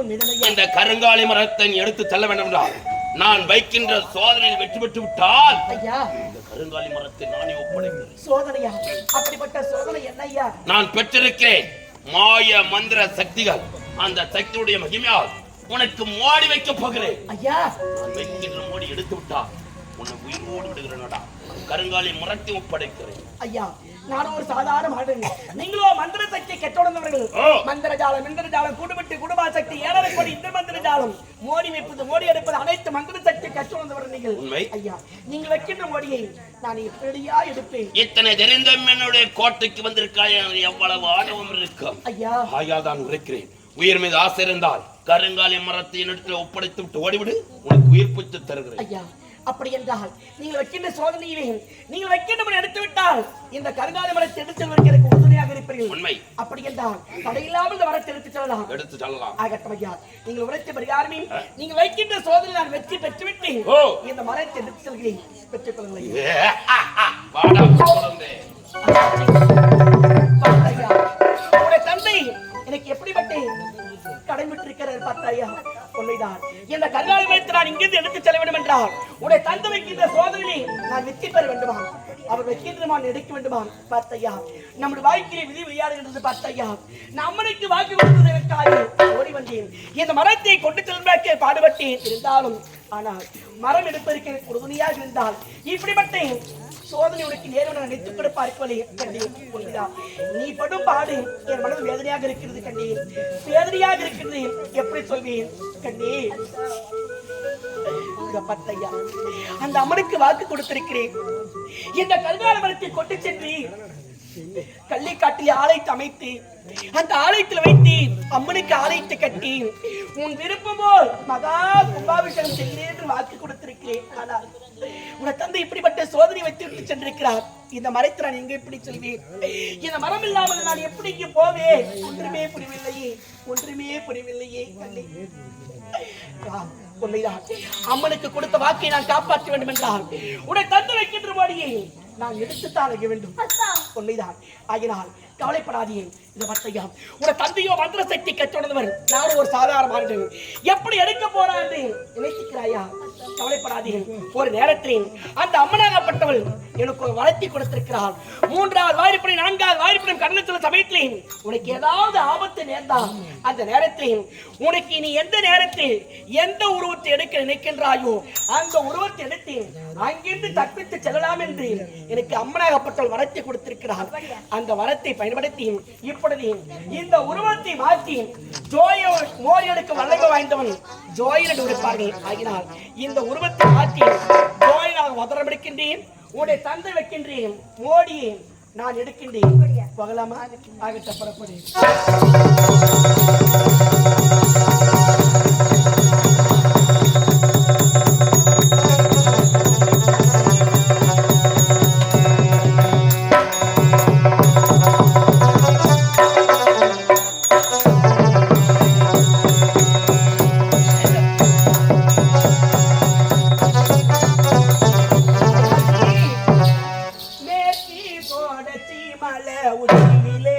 இந்த கருங்காலி மரத்தை எடுத்து செல்ல வேண்டும் என்றால் நான் வைக்கின்ற சோதனையில் வெற்றி பெற்று விட்டால் ஐயா இந்த கருங்காலி மரத்தை நானே ஒப்படைக்கிறேன். சோதனையா? அப்படிப்பட்ட சோதனை என்ன ஐயா? நான் பெற்றிருக்கிறேன் மாய மந்திர சக்திகள். அந்த சக்தியுடைய மகிமையால் உனக்கு மோடி வைக்க போகிறேன் ஐயா. நான் வைக்கின்ற மோடி எடுத்து விட்டா உன்னை உயிரோடு விடுகிறேனடா. கருங்காலி மரத்தை ஒப்படைக்கிறேன் ஐயா. நானும் ஒரு சாதாரண மாடன், நீங்களோ மந்திர சக்தி கெட்டோடந்தவர்கள். மந்திரஜாலம், இந்திரஜாலம், குடும்பட்டு குடும்ப சக்தி, ஏழரை கோடி இந்த மந்திரஜாலம், மோடி வைப்பது, மோடி எடுப்பது, அனைத்து மந்திர சக்தி கெட்டோடந்தவர்கள் நீங்கள். உண்மை ஐயா. நீங்கள் வைக்கின்ற மோடியை நான் எப்படியா எடுப்பேன்? இத்தனை தெரிந்த என்னுடைய கோட்டைக்கு வந்திருக்காய், எவ்வளவு ஆணவம் இருக்கும் ஐயா. ஆயா தான் உரைக்கிறேன். உயிர் மீது ஆசை இருந்தால் கருங்காலி மரத்தை இடத்தில் ஒப்படைத்து விட்டு ஓடிவிடு, உனக்கு உயிர் பித்து தருகிறேன் ஐயா. அப்படி என்றால் நீங்கள் வைக்கின்ற சோதனையிலே நீங்கள் வைக்கின்ற எடுத்து விட்டால் இந்த கருங்காலி மரத்தை எடுத்து செல்வதற்கு எனக்கு உறுதுணையாக இருப்பீர்கள். உண்மை. அப்படி என்றால் தடையில்லாமல் இந்த மரத்தை எடுத்து செல்லலாம். ஆகட்டும் ஐயா. நீங்கள் உரைத்த பரிகாரமே நீங்கள் வைக்கின்ற சோதனை நான் வெற்றி பெற்றுவிட்டு இந்த மரத்தை எடுத்து செல்கிறேன். பெற்றுக் கொள்ளுங்கள். தந்தை எனக்கு எப்படிப்பட்ட கடமைப்பட்டிருக்கிறார் பார்த்தாயா? உண்மைதான், இந்த கருங்காலி மரத்தை நான் இங்கிருந்து எடுத்து செல்ல வேண்டும் என்றால் உடைய தந்தை வைக்கின்ற சோதனையை நான் வெற்றி பெற வேண்டுமா? அவர் வைக்கின்ற எடுக்க வேண்டுமா? பார்த்தையா, நம்முடைய வாழ்க்கையை விதி விளையாடுகின்றது. பார்த்தையா, நம்மளுக்கு வாக்கு கொடுத்ததற்காக ஓடி வந்தேன். இந்த மரத்தை கொண்டு செல்வதற்கு பாடுபட்டேன். இருந்தாலும் ஆனால் மரம் எடுப்பதற்கு உறுதுணையாக இருந்தால் இப்படிப்பட்ட சோதனை உனக்கு நேரம் நினைத்துக் கொடுப்பார்களே கண்டி. நீ படும் பாடு என் மனது வேதனையாக இருக்கிறது கண்டி, வேதனையாக இருக்கிறது. எப்படி சொல்வேன் கண்டி? பத்தையா, அந்த அம்மனுக்கு வாக்கு கொடுத்திருக்கிறேன். இந்த கருங்காலி மரத்தை கொண்டு சென்று கள்ளிக்காட்டில் ஆலயத்தை அமைத்து அந்த ஆலயத்தில் வைத்து அம்மனுக்கு ஆலயத்தை கட்டி உன் விருப்பம் போல் மகா கும்பாபிஷேகம் செய்கிறேன் என்று வாக்கு கொடுத்திருக்கிறேன். ஆனால் உன தந்தை இப்படிப்பட்ட சோதனை வைத்து விட்டு சென்றிருக்கிறார். இந்த மரத்தை நான் எங்க எப்படி சொல்வேன்? இந்த மரம் இல்லாமல் நான் எப்படி இங்கே போவேன்? ஒன்றுமே புரியவில்லையே, ஒன்றுமே புரியவில்லையே. உண்மைதான், அம்மனுக்கு கொடுத்த வாக்கை நான் காப்பாற்ற வேண்டும் என்றால் உன்னை தந்தை வைக்கின்ற போடியை நான் எடுத்துத்தான் வைக்க வேண்டும். உண்மைதான், ஆகினால் கவலைப்படாதீங்க. இந்த பட்டையா உன தந்தையோ மந்திர சக்தி கற்றுணர்ந்தவர், நானும் ஒரு சாதாரண மாநிலம். எப்படி எடுக்க போறான் என்று நினைக்கிறாயா? கவலைப்படாதீங்க. ஒரு நேரத்தில் அந்த அம்மனாகப்பட்டவள் எனக்கு ஒரு வளர்த்தி கொடுத்திருக்கிறாள். 3வது வாய்ப்படி 4வது வாய்ப்படி கண்ணத்தில் சமயத்தில் உனக்கு ஏதாவது ஆபத்து நேர்ந்தால் அந்த நேரத்தில் உனக்கு நீ எந்த நேரத்தில் எந்த உருவத்தை எடுக்க நினைக்கின்றாயோ அந்த உருவத்தை எடுத்து அங்கிருந்து தப்பித்து செல்லலாம் என்று எனக்கு அம்மனாகப்பட்டவள் வரத்தை கொடுத்திருக்கிறார். அந்த வரத்தை பயன்படுத்தி இப்பொழுது இந்த உருவத்தை மாற்றி மோரியனுக்கு வல்லமை வாய்ந்தவன் ஜோயன் இருப்பார்கள். ஆகினால் இந்த உருவத்தை மாற்றி ஜோயனாக உதரமிடுக்கின்றேன். உன்னுடைய தந்தை வைக்கின்றேன், மோடியை நான் எடுக்கின்றேன். போகலாமா? ஆகட்ட புறப்படு. மலை உச்சியிலே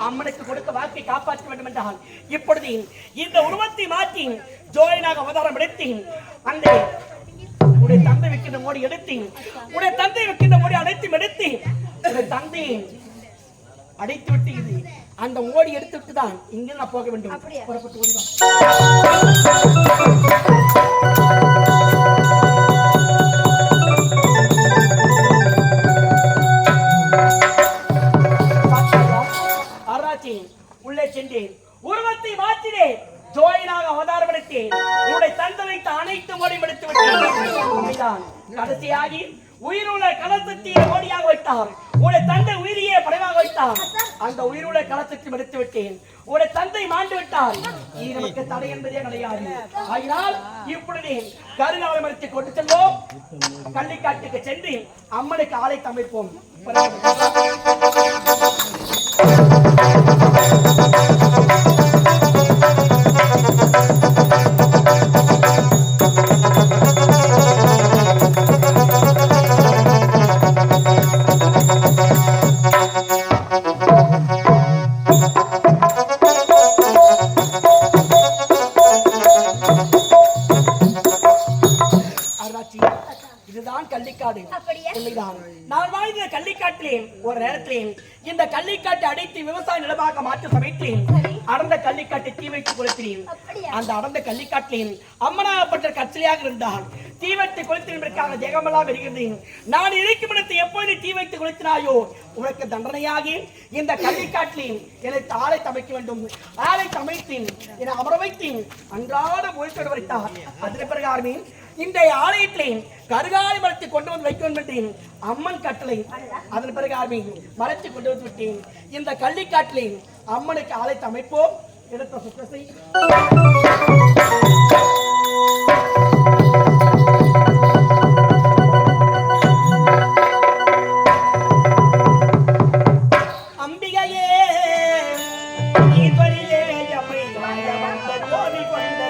அம்மனுக்கு கொடுத்த வாக்கை காப்பாற்ற வேண்டும் என்றால் இப்பொழுது இந்த உருவத்தை மாற்றி ஜோயனாக அவதாரம் எடுத்து அந்த உடைய தந்தை வைக்கின்ற மோடி எடுத்து உடைய தந்தை வைக்கின்ற மோடி அனைத்தும் எடுத்து உடைய தந்தையை அடைத்து விட்டு இது அந்த மோடி எடுத்துட்டு தான் இங்கே நான் போக வேண்டும். புறப்பட்டு ஓடிவான். உள்ளே சென்றேன், உருவத்தை மாற்றினேன், ஜோயனாக அவதாரம் எடுத்தேன், உன்னுடைய தந்தை வைத்த அனைத்து மோடியும் எடுத்து விட்டேன். கடைசியாகி உயிருள்ள கலசத்தை மோடியாக வைத்தார், உன்னுடைய தந்தை உயிரியே படைவாக வைத்தார், அந்த உயிருள்ள கலசத்தையும் எடுத்து விட்டேன். உன்னுடைய தந்தை மாண்டு விட்டார், நமக்கு தடை என்பதே கிடையாது. ஆகினால் இப்பொழுது கருங்காலை மரத்தை கொண்டு செல்வோம், கள்ளிக்காட்டுக்கு சென்று அம்மனுக்கு ஆலை அமைப்போம். வருகிறான். நான் வாழ்ந்த கள்ளிக்காட்டிலே ஒரு நேரத்திலே இந்த கள்ளிக்காட்டை அடைத்து விவசாய நிலமாக மாற்ற சமைத்தேன். அடர்ந்த கள்ளிக்காட்டை தீ வைத்து கொளுத்தினேன். அந்த அடர்ந்த கள்ளிக்காட்டிலே அம்மனாகப்பட்ட கச்சலையாக இருந்தால் தீ வைத்து கொளுத்தினதற்காக ஜெகமெல்லாம் வருகிறேன். நான் இருக்கும் இடத்தை எப்போது தீ வைத்து கொளுத்தினாயோ உனக்கு தண்டனையாக இந்த கள்ளிக்காட்டிலே எனக்கு ஆளை சமைக்க வேண்டும். ஆளை சமைத்தேன், என அமர வைத்தேன். அன்றாட ஒழித்து வைத்தார். அதன் பிரகாரமே இந்த ஆலயத்திலே கருகாலி மரத்தை கொண்டு வந்து வைக்க வேண்டும் அம்மன் கட்டளை. அதன் பிறகு மரத்தை கொண்டு வந்து விட்டேன். இந்த கள்ளிக்காட்டிலே அம்மனுக்கு ஆலயத்தை அமைப்போம். எடுத்த சுத்தத்தை அம்பிகையே ஈஸ்வரியே அம்மை வந்த கோவி கொண்ட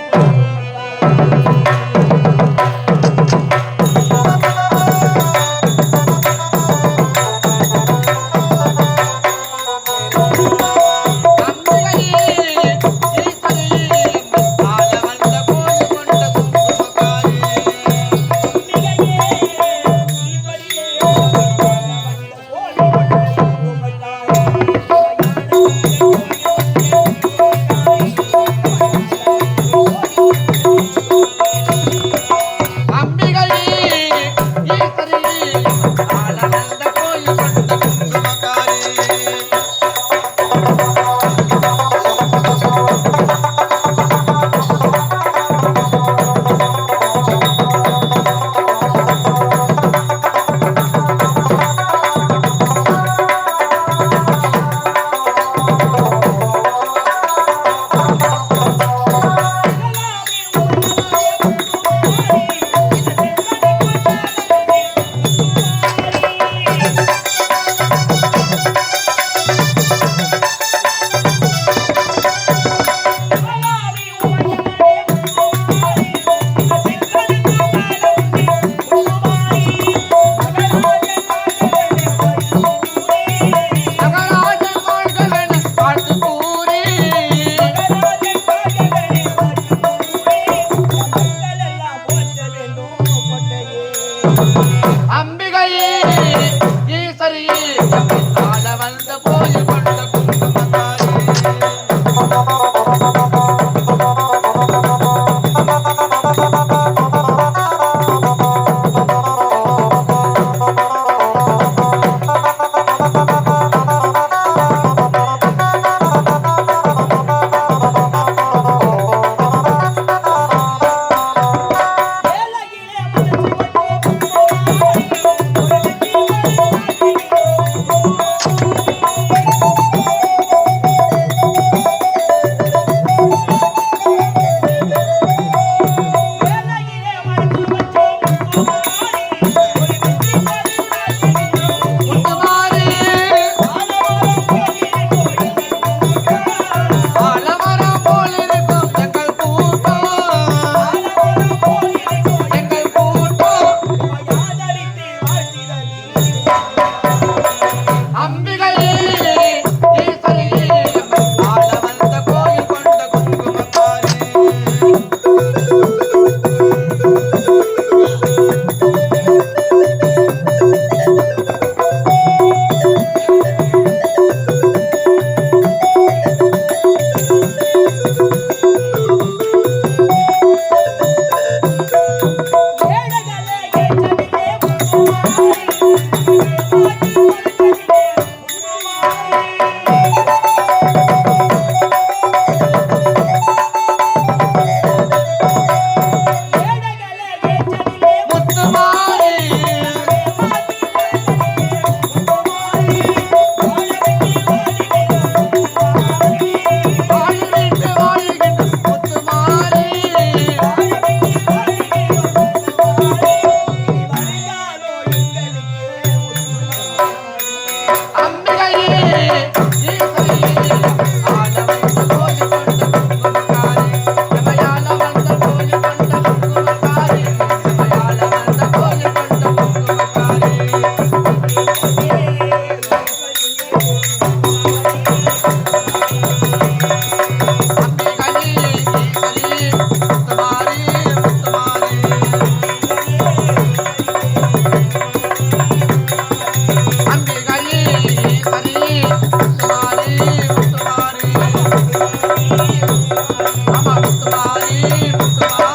ஆமா முத்துமாரி முத்துமாரி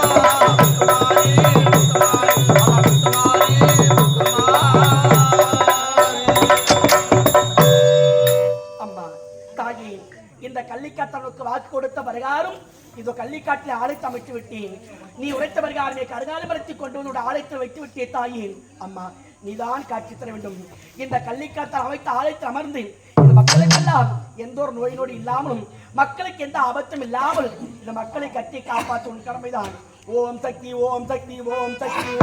அம்மா தாயே, இந்த கள்ளிக்காத்தனுக்கு வாக்கு கொடுத்த பிரகாரம் இதோ கள்ளிக்காட்டில் ஆலயத்தை அமைத்து விட்டேன். நீ உரைத்த பிரகாரமே கருகால மரத்தை கொண்டு உன்னோட ஆலயத்தில் வைத்து விட்டே தாயே. அம்மா நீதான் காட்சி தர வேண்டும். இந்த கள்ளிக்காத்தால் அமைத்த ஆலயத்தில் அமர்ந்து இந்த மக்களுக்கெல்லாம் எந்த ஒரு நோய் நொடி இல்லாமலும் மக்களுக்கு எந்த ஆபத்தும் இல்லாமல் இந்த மக்களை கட்டி காப்பாற்றும் கடமைதான். ஓம் சக்தி ஓம் சக்தி ஓம் சக்தி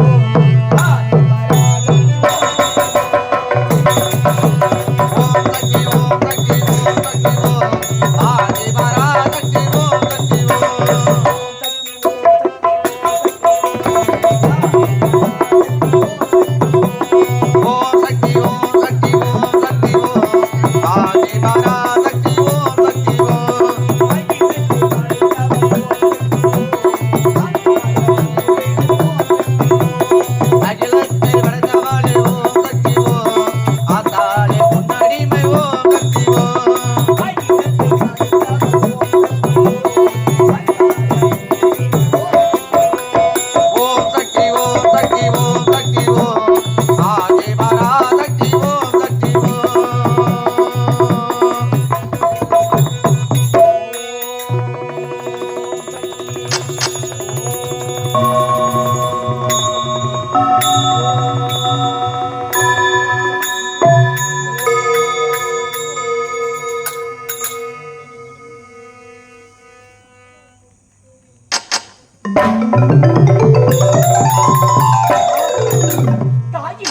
தாயே.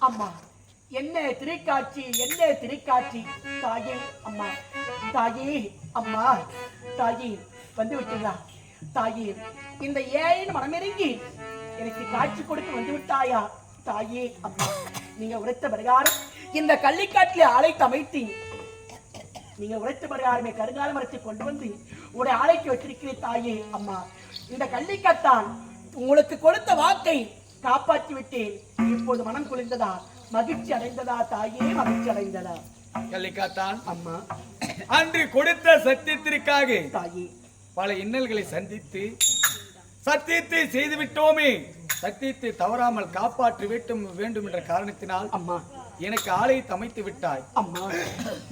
அம்மா என்ன திரைக்காட்சி என்ன திரைக்காட்சி தாயே. அம்மா தாயே அம்மா தாயே வந்து விட்டீங்களா தாயே? இந்த ஏன் மனமிறங்கி எனக்கு காட்சி கொடுக்க வந்து விட்டாயா தாயே? அம்மா நீங்க உரைத்த பிரகாரம் இந்த கள்ளிக்காட்டிலே ஆலயத்தை அமைத்து நீங்க உரைத்த பிரகாரமே கருங்கால மரத்தை கொண்டு வந்து உடைய ஆலைக்கு வச்சிருக்கிறேன் தாயே. அம்மா இந்த கள்ளிக்காத்தான் உங்களுக்கு கொடுத்த வாக்கை காப்பாற்றி விட்டேன். இப்போது மனம் குளிர்ந்ததா, மகிழ்ச்சி அடைந்ததா தாயே? மகிழ்ச்சி அடைந்ததா கள்ளிக்காத்தான்? அம்மா அன்று கொடுத்த சத்தியத்திற்காக தாயே பல இன்னல்களை சந்தித்து சத்தியத்தை செய்து விட்டோமே, சத்தியத்தை தவறாமல் காப்பாற்ற வேண்டும் என்ற காரணத்தினால் அம்மா எனக்கு ஆலயத்தை அமைத்து விட்டாய். அம்மா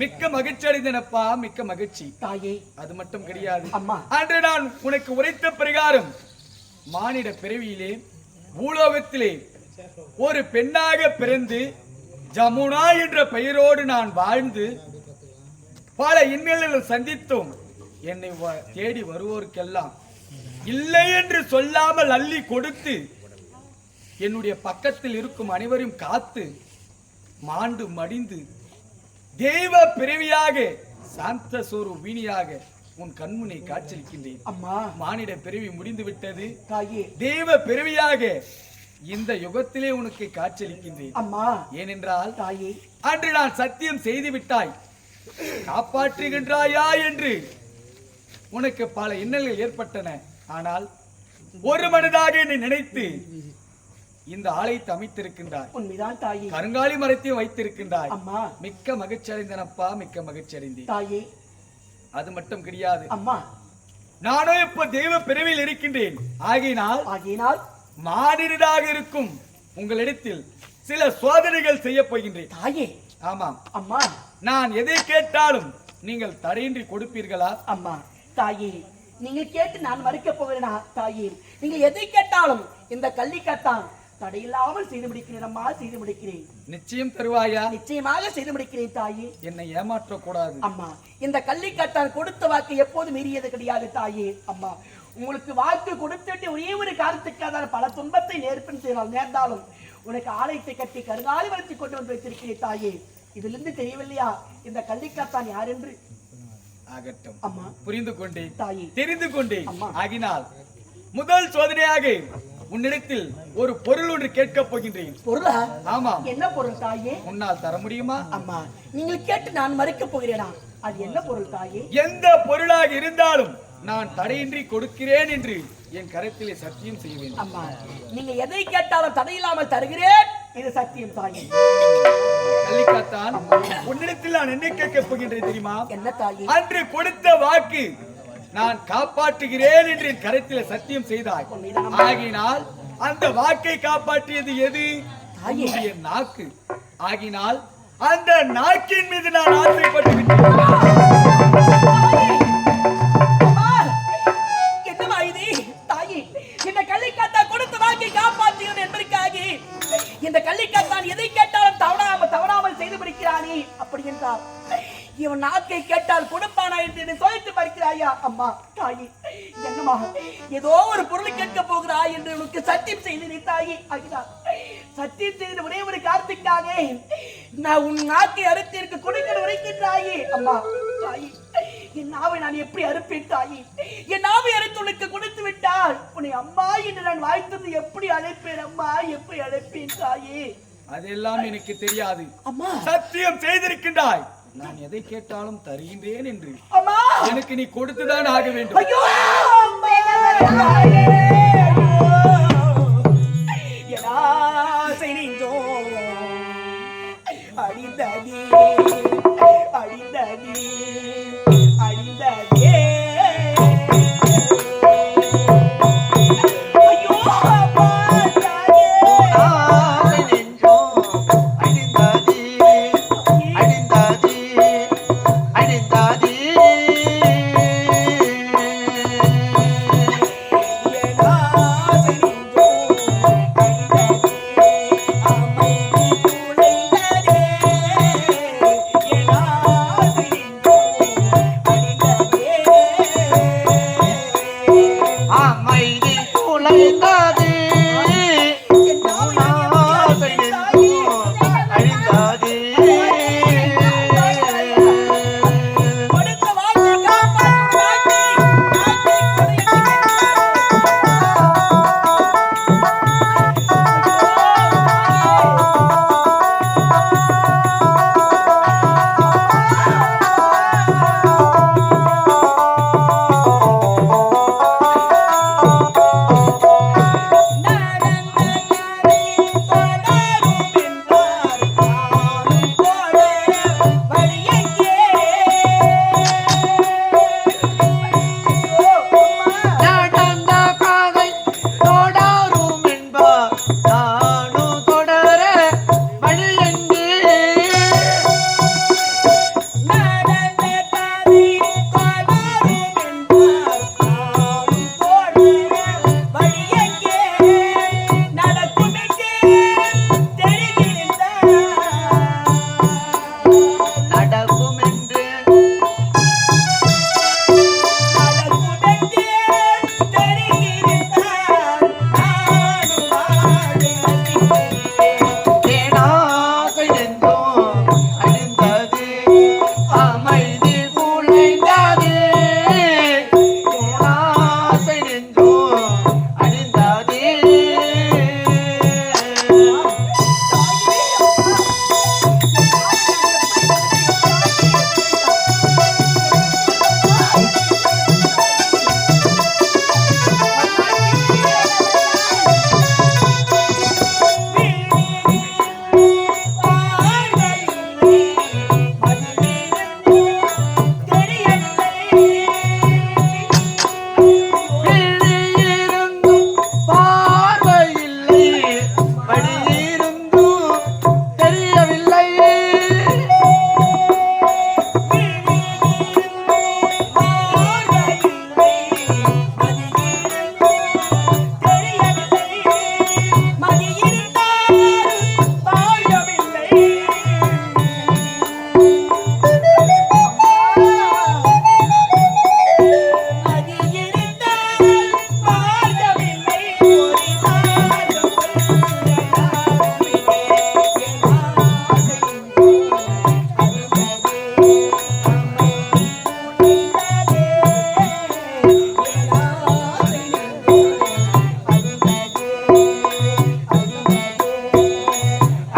மிக்க மகிழ்ச்சி அடைந்தனப்பா, மிக்க மகிழ்ச்சி. தாயே அது மட்டும் கிடையாது, அம்மா அன்று நான் உனக்கு உரைத்த பிரகாரம் மானிட பிறவியிலே பூலோகத்திலே ஒரு பெண்ணாக பிறந்து ஜமுனா என்ற பெயரோடு நான் வாழ்ந்து பல இன்னல்கள் சந்தித்தோம். என்னை தேடி வருவோருக்கெல்லாம் இல்லை என்று சொல்லாமல் அள்ளி கொடுத்து என்னுடைய பக்கத்தில் இருக்கும் அனைவரையும் காத்து மாண்டு மடிந்து தெய்வ பிறவியாக சாந்த சோறு வீணியாக உன் கண்முனை காட்சிருக்கின்றேன். அம்மா மானிட பிறவி முடிந்து விட்டது, தாயே தெய்வ பிறவியாக இந்த யுகத்திலே உனக்கு காட்சியளிக்கின்றேன். அம்மா ஏனென்றால் தாயே அன்று நான் சத்தியம் செய்து விட்டாய், காப்பாற்றுகின்றாயா என்று உனக்கு பல இன்னல்கள் ஏற்பட்டன. ஆனால் ஒரு மனதாக என்னை நினைத்து இந்த ஆலயத்தை அமைத்திருக்கின்றாய், உண்மைதான் தாயே. கருங்காலி மரத்தையும் வைத்திருக்கின்றாய். அம்மா மிக்க மகிழ்ச்சி அடைந்தனப்பா, மிக்க மகிழ்ச்சி அடைந்தேன். தாயே அது மட்டும் கிடையாது, அம்மா நானும் இப்ப தெய்வ பிறவியில் இருக்கின்றேன். ஆகினால் மானிடராக இருக்கும் உங்களிடத்தில் சில சோதனைகள் செய்ய போகின்றேன். தாயே ஆமாம், அம்மா நான் எதை கேட்டாலும் நீங்கள் தடையின்றி கொடுப்பீர்களா? அம்மா தாயே நீங்கள் கேட்டு நான் மறுக்க போகிறேனா தாயே? நீங்க எதை கேட்டாலும் இந்த கள்ளிக்காத்தான் தடையில்லாமல் செய்து முடிக்கிறேன் அம்மா, செய்து முடிக்கிறேன். நிச்சயம் தருவாயா? நிச்சயமாக செய்து முடிக்கிறேன் தாயே. என்னை ஏமாற்ற கூடாது அம்மா. இந்த கள்ளிக்காத்தான் கொடுத்த வாக்கு எப்போது மீறியது கிடையாது தாயே. அம்மா உங்களுக்கு வாக்கு கொடுத்துட்டு ஒரே ஒரு காரணத்துக்காக பல துன்பத்தை நேர்ந்தாலும் உனக்கு ஆலயத்தை கட்டி கருங்காலி வளர்த்தி கொண்டு வந்து வைத்திருக்கிறேன் தாயே. இதிலிருந்து தெரியவில்லையா இந்த கள்ளிக்காத்தான் யார் என்று? ஆகட்டும் அம்மா, புரிந்து கொண்டேன் தாயே, தெரிந்து கொண்டேன். அம்மா. ஆகினால் முதல் சோதனையாக உன்னிடத்தில் ஒரு பொருள் ஒன்று கேட்கப் போகின்றேன். பொருளா? ஆமா. என்ன பொருள் தாயே? உன்னால் தர முடியுமா? அம்மா நீங்கள் கேட்டு நான் மறுக்க போகிறேனா? அது என்ன பொருள் தாயே? எந்த பொருளாக இருந்தாலும் நான் தடையின்றி கொடுக்கிறேன் என்று என் கரத்திலே சத்தியம் செய்ய வேண்டும். அம்மா நீங்க எதை கேட்டாலும் தடையில்லாமல் தருகிறேன், இது சத்தியம் தாயே. கள்ளிக்காத்தான், உன்னிடத்தில் நான் என்ன கேட்க போகின்றேன் தெரியுமா? என்ன தாயே? அன்று கொடுத்த வாக்கு நான் காப்பாற்றுகிறேன் என்று என் கரத்தில் சத்தியம் செய்தாய். ஆகினால் அந்த வாக்கை காப்பாற்றியது எது? என்னுடைய நாக்கு. ஆகினால் அந்த நாக்கின் மீது நான் ஆசைப்பட்டு விட்டேன். என்னமா இது தாயி? இந்த கள்ளிக்காத்தா கொடுத்த வாக்கை காப்பாற்றுகிறேன் என்பதற்காக இந்த கள்ளிக்காத்தான் எதை கேட்டாலும் தவறாமல் செய்து முடிக்கிறானே. அப்படி என்றால் இவன் நாக்கை கேட்டால் கொடுப்பானா என்று சோதித்து பார்க்கிறாயா? அம்மா தாயி, என்னமா ஏதோ ஒரு பொருளை கேட்க போகிறாய் என்று உனக்கு சத்தியம் செய்து தாயி. ஆகினார் சத்தியம் செய்த ஒரே ஒரு காரணத்துக்காக நான் உன் நாக்கை அறுத்திற்கு கொடுக்க உரைக்கின்றாயே. அம்மா தாயி, என் நாவை நான் எப்படி அறுப்பேன் தாயி? என் நாவை அறுத்து உனக்கு கொடுத்து விட்டால் உன்னை அம்மா என்று நான் வாய்த்தது எப்படி அழைப்பேன்? அம்மா எப்படி அழைப்பேன் தாயி? அதெல்லாம் எனக்கு தெரியாது. அம்மா சத்தியம் செய்திருக்கின்றாய், நான் எதை கேட்டாலும் தருகின்றேன் என்று. அம்மா எனக்கு நீ கொடுத்துதான் ஆக வேண்டும். ஐயோ அம்மா, தாயே, என் ஆசை நெஞ்சம் அடிந்ததே அடிந்ததே அடிந்ததே. ஐயோ அம்மா, தாயே, ஆசை நெஞ்சம் அடிந்ததே அடிந்ததே அடிந்ததே. என் ஆசை நெஞ்சம் அடிந்ததே, அமைதி குலைந்ததே. என் ஆசை நெஞ்சம் அடிந்ததே. அமைதி குலைந்ததே. என் நாவை நான் ஆசை எப்படி தாயே? நெஞ்சம் அடிந்ததே. கொடுத்த வாக்கை காப்பாற்றும் வாக்கை நடந்த கதை தொடரும் என்பார் நானும் தொடர வழி எங்கே? நடக்கும் என்று தேனாசை நெஞ்சம் அடிந்தது, அமைதி குலைந்தது. தேனாசை நெஞ்சம் அடிந்தது. விழியிருந்தும் பார்வையில்லை, வழியிருந்தும் தெரியவில்லை.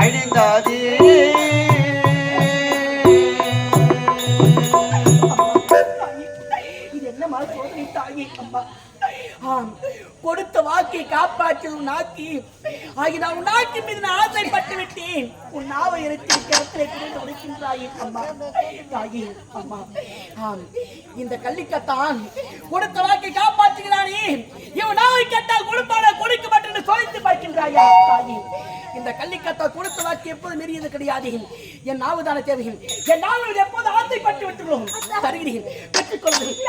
அடிந்தது. இது என்னமா சோதனை தாயே? அம்மா ஆம், கொடுத்த வாக்கை காப்பாற்றும் நாக்கி ஆகிய உன் நாக்கின் மீது நான் ஆசைப்பட்டு விட்டேன். உன் நாவை எடுத்து கிடத்திலே கிடந்து உடைக்கின்றாயே அம்மா, தாயே அம்மா. ஆம், இந்த கள்ளிக்கத்தான் கொடுத்த வாக்கை காப்பாற்றுகிறானே, இவன் நாவை கேட்டால் கொடுப்பானா கொடுக்க மாட்டேன் சோதித்து பார்க்கின்றாயா தாயே. இந்த கள்ளிக்கத்தா கொடுத்த வாக்கு எப்போது மீறியது கிடையாது. என் நாவுதான தேவைகள், என் நாவு எப்போது ஆசைப்பட்டு விட்டுள்ளோம் தருகிறேன், பெற்றுக்கொள்கிறேன்.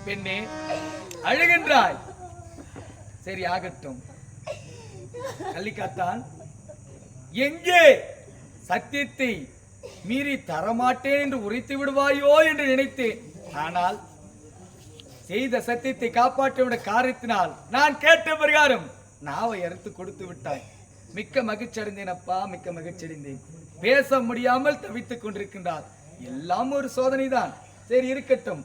பெண்ணே அழுகின்றாய். சரி ஆகட்டும். கள்ளிக்காத்தான் எங்கே சத்தியத்தை மீறி தரமாட்டேன் என்று உரைத்து விடுவாயோ என்று நினைத்தேன். ஆனால் செய்த சத்தியத்தை காப்பாற்றிய காரியத்தினால் நான் கேட்ட பிரகாரம் நாவை அறுத்து கொடுத்து விட்டாய். மிக்க மகிழ்ச்சி அடைந்தேன் அப்பா, மிக்க மகிழ்ச்சி அடைந்தேன். பேச முடியாமல் தவித்துக் கொண்டிருக்கின்றார். எல்லாம் ஒரு சோதனை தான். சரி இருக்கட்டும்.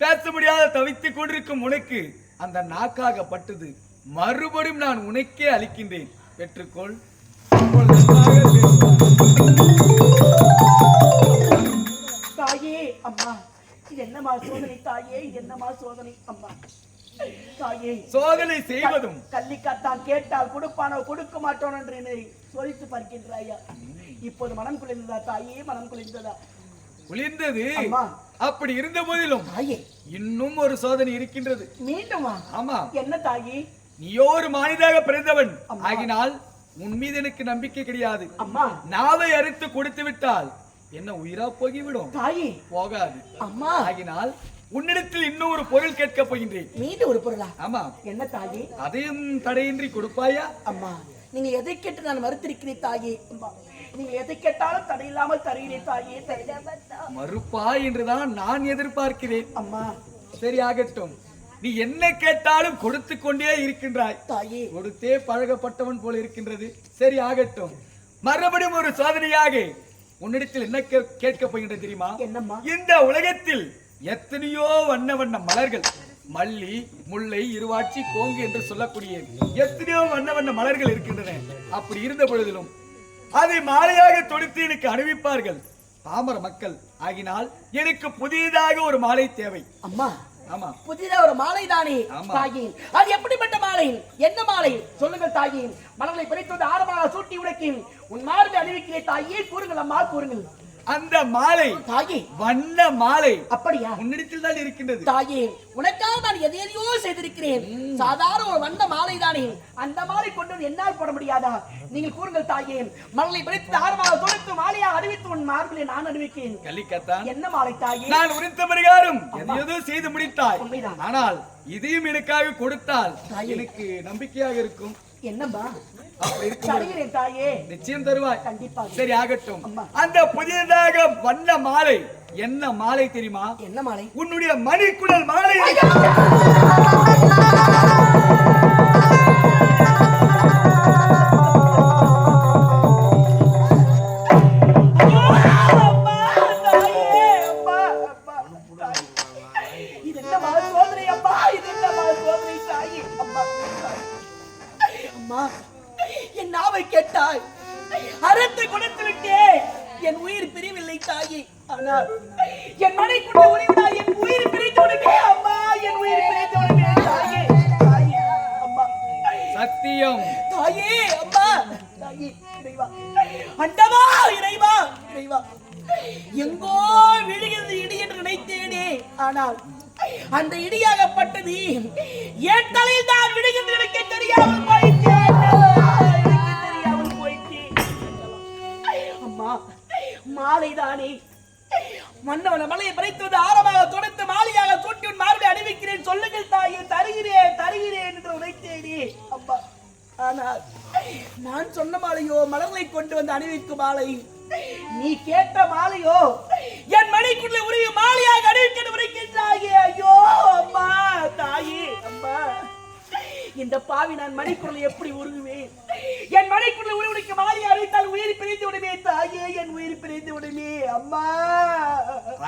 பேச முடியாத தவித்துக் கொண்டிருக்கும் உனக்கு அந்த நாக்காகப்பட்டது மறுபடியும் நான் உனக்கே அளிக்கின்றேன். பெற்றுக்கொள். தாயே அம்மா, இது என்னமா சோதனை தாயே, இது என்னமா சோதனை அம்மா. தாயே, சோதனை செய்வதும் கள்ளிக்காத்தான் கேட்டால் கொடுப்பானோ கொடுக்க மாட்டோம் என்று என்னை சோதித்து பார்க்கின்றாயா? இப்போது மனம் குளிர்ந்ததா தாயே, மனம் குளிர்ந்ததா? குளிர்ந்தது. அம்மா, அப்படி இருந்த போதிலும் தாயே இன்னும் ஒரு சோதனை இருக்கின்றது. மீண்டுமா? ஆமா. என்ன தாயே? நீயோ ஒரு மனிதாக பிறந்தவன் ஆகினால் உன் மீது எனக்கு நம்பிக்கை கிடையாது. அம்மா, நாவை அறுத்து கொடுத்து விட்டால் என்ன உயிரா போகிவிடும்? தாயே போகாது. அம்மா, ஆகினால் உன்னிடத்தில் இன்னும் ஒரு பொருள் கேட்க போகின்றேன். மீண்டும் ஒரு பொருளா? ஆமா. என்ன தாயே? அதையும் தடையின்றி கொடுப்பாயா? அம்மா, நீங்க எதை கேட்டு நான் மறுத்திருக்கிறேன் தாயே. அம்மா, நீங்க எதை கேட்டாலும் தடையில்லாமல் தருகிறேன் தாயே. மறுப்பா என்றுதான் நான் எதிர்பார்க்கிறேன். அம்மா, சரி ஆகட்டும். நீ என்ன கேட்டாலும் கொடுத்து கொண்டே இருக்கின்றாய். தாயே, கொடுத்தே பழகப்பட்டவன் போல இருக்கின்றது. சரி ஆகட்டும். மறுபடியும் ஒரு சோதனையாக உன்னிடத்தில் என்ன கேட்க போகின்ற தெரியுமா? என்னம்மா? இந்த உலகத்தில் எத்தனையோ வண்ண வண்ண மலர்கள், மல்லி, முல்லை, இருவாட்சி, கோங்கு என்று சொல்லக்கூடிய எத்தனையோ வண்ண வண்ண மலர்கள் இருக்கின்றன. அப்படி இருந்த பொழுதிலும் அதை மாலையாக தொடுத்து எனக்கு அணிவிப்பார்கள் பாமர மக்கள். ஆகினால் எனக்கு புதியதாக ஒரு மாலை தேவை. அம்மா, ஆமா, புதிதா ஒரு மாலை தானே தாயே? அது எப்படிப்பட்ட மாலை? என்ன மாலை சொல்லுங்கள் தாயே. மலர்களை பறித்து ஆரமாக சூட்டி உடைக்கேன். உன் மார்பை அணிவிக்கிறேன் தாயே. கூறுங்கள் அம்மா, கூறுங்கள். அந்த மாலை தாயே வண்ண மாலை. அப்படியா? உன்னிடத்தில் தான் இருக்கின்றது. தாயே, உனக்காக நான் எதையோ செய்திருக்கிறேன். சாதாரண ஒரு வண்ண மாலை தானே. அந்த மாலை கொண்டு என்னால் போட முடியாதா? நீங்கள் கூறுங்கள் தாயே. மலர்களை பறித்து ஆரமாக தொடுத்து மாலையாக அறிவித்து உன் மார்பிலே நான் அறிவிக்கிறேன். கலிக்கத்தான் என்ன மாலை தாயே? நான் உரைத்த பிரகாரம் எதையோ செய்து முடித்தாய். உண்மைதான். ஆனால் இதையும் எனக்காக கொடுத்தால் எனக்கு நம்பிக்கையாக இருக்கும். என்னம்மா? அப்படி இருக்கும் தருகிறேன் தாயே. நிச்சயம் தருவாய். கண்டிப்பாக. சரி ஆகட்டும். அந்த புதியதாக வண்ண மாலை என்ன மாலை தெரியுமா? என்ன மாலை? உன்னுடைய மணிக்குடல் மாலை. இது என்ன சோதனை அம்மா? இது என்ன சோதனை தாயே? அம்மா, அம்மா, என் நாவை கேட்டாய், அறுத்து கொடுத்து விட்டேன். என் உயிர் பிரிவில்லை தாயே. ஆனால் என் மனைக்குள்ள உரிந்தாய். என் உயிர் பிரித்து விடுமே அம்மா. என் உயிர் பிரித்து விடுமே தாயே. தாயே அம்மா, சத்தியம் தாயே அம்மா, தாயே இறைவா, அண்டவா இறைவா, இறைவா, எங்கோ விழுகிறது இடி என்று நினைத்தேனே. ஆனால் அந்த இடியாகப்பட்டது என் தலையில் தான் விடுகிறது. எனக்கு தெரியாமல் போயிற்று. அம்மா, மாலைதானே மன்னவன மலையை பறித்து ஆரமாக தொடுத்து மாலையாக தொட்டி உன் மார்பை அணிவிக்கிறேன். சொல்லுங்கள் தாயே. தருகிறேன், தருகிறேன் என்று உரைத்தேனே அம்மா. ஆனால் நான் சொன்ன மாலையோ மலர்களை கொண்டு வந்து அணிவிக்கும் மாலை. நீ கேட்ட மாலையோ என் மனைக்குள்ளே உரிய மாலையாக அணிவிக்க உரைக்கின்றாயே. ஐயோ அம்மா, தாயே அம்மா, இந்த பாவி நான் மணிக்குள்ள எப்படி உருகுவேன்? என் மணிக்குள்ள உருவனுக்கு மாலையை அழைத்தால் உயிர் பிரிந்து விடுமே தாயே. என் உயிர் பிரிந்து விடுமே அம்மா.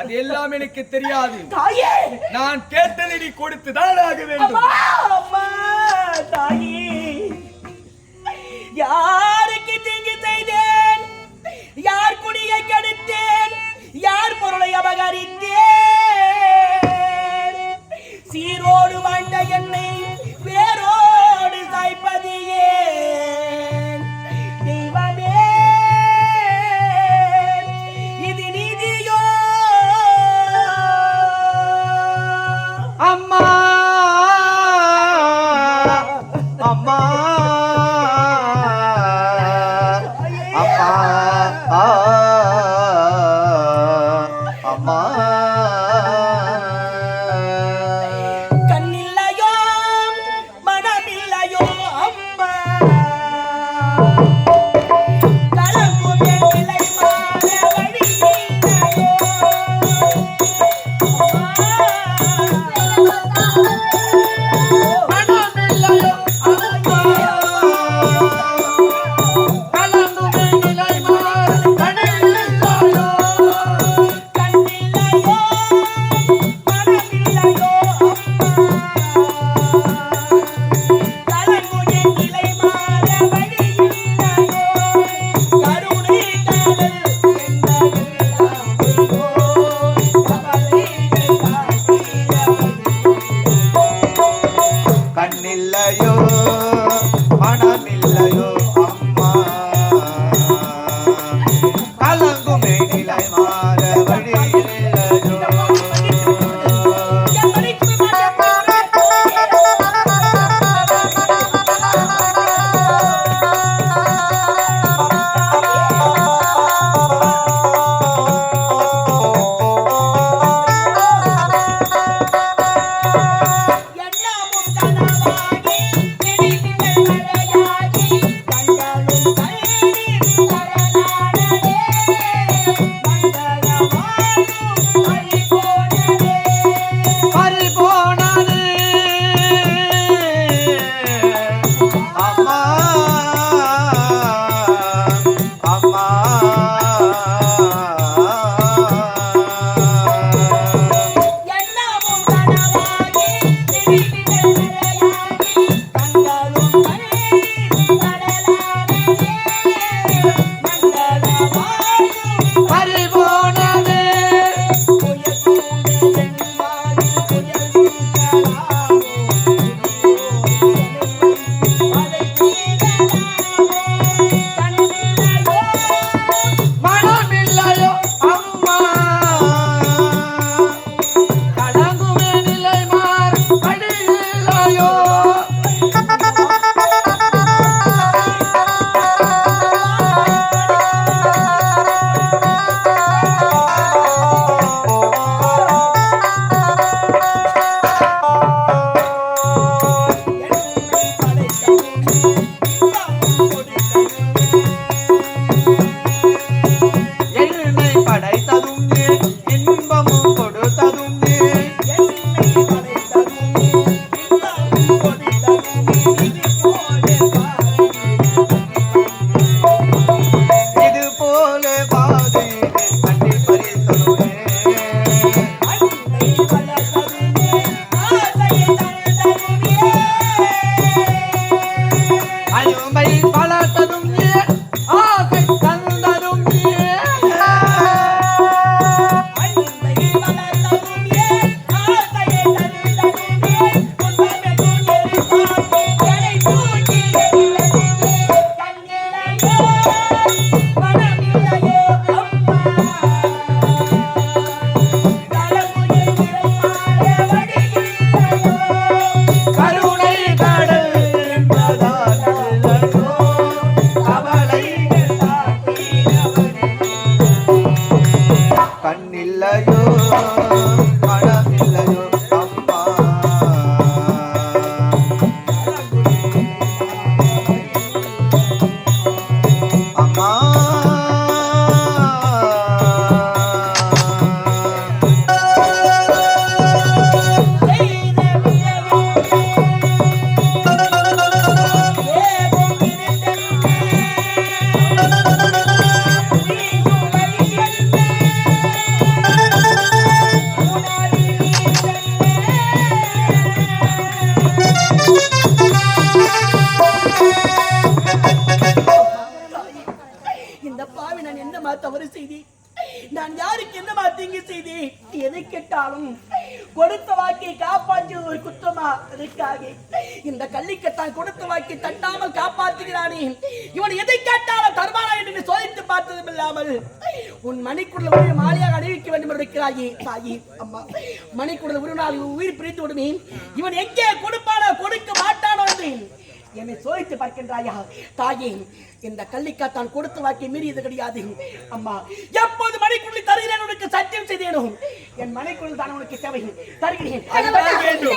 அதெல்லாம் எனக்கு தெரியாது தாயே. நான் கேட்டதை நீ கொடுத்துதான் ஆக வேண்டும். அம்மா, தாயே, யாருக்கு தீங்கு செய்தேன்? யார் குடியை கெடுத்தேன்? யார் பொருளை அபகரித்தேன்? சீரோடு வாழ்ந்த என்னை வேரோடு சாய்ப்பதியே தெய்வமே, இது நீதியோ? அம்மா, அம்மா, அம்மா, அம்மா. கண்ணில்லையோ மனமில்லையோ அம்மா அம்மா இந்த பாவி நான் என்னமா தவறு செய்தேன்? நான் யாருக்கு என்னமா தீங்கு செய்தேன்? எதை கேட்டாலும் கொடுத்த வாக்கை காப்பாற்று ஒரு குற்றமா? அதற்காக இந்த கள்ளிக்கத்தான் கொடுத்த வாக்கை தட்டாமல் காப்பாற்றுகிறானே, இவன் எதை கேட்டாலும் தருவானா என்று சோதித்து பார்த்ததும் இல்லாமல் உன் மணிக்குடல உரிய மாலையாக அணிவிக்க வேண்டும் என்று இருக்கிறாயே தாயி. அம்மா, மணிக்குடல உருவனால் உயிர் பிரித்து விடுமே, இவன் எங்கே கொடுப்பானோ கொடுக்க மாட்டானோ என்று என்னை சோதித்து பார்க்கின்றாயா தாயே? இந்த கள்ளிக்காத்தான் கொடுத்த வாக்கை மீறியது கிடையாது அம்மா. எப்போது மணிக்குள்ளி தருகிறேன் உனக்கு சத்தியம் செய்தேனோ, என் மணிக்குள் தான் உனக்கு தேவை, தருகிறேன். அது தர வேண்டும்.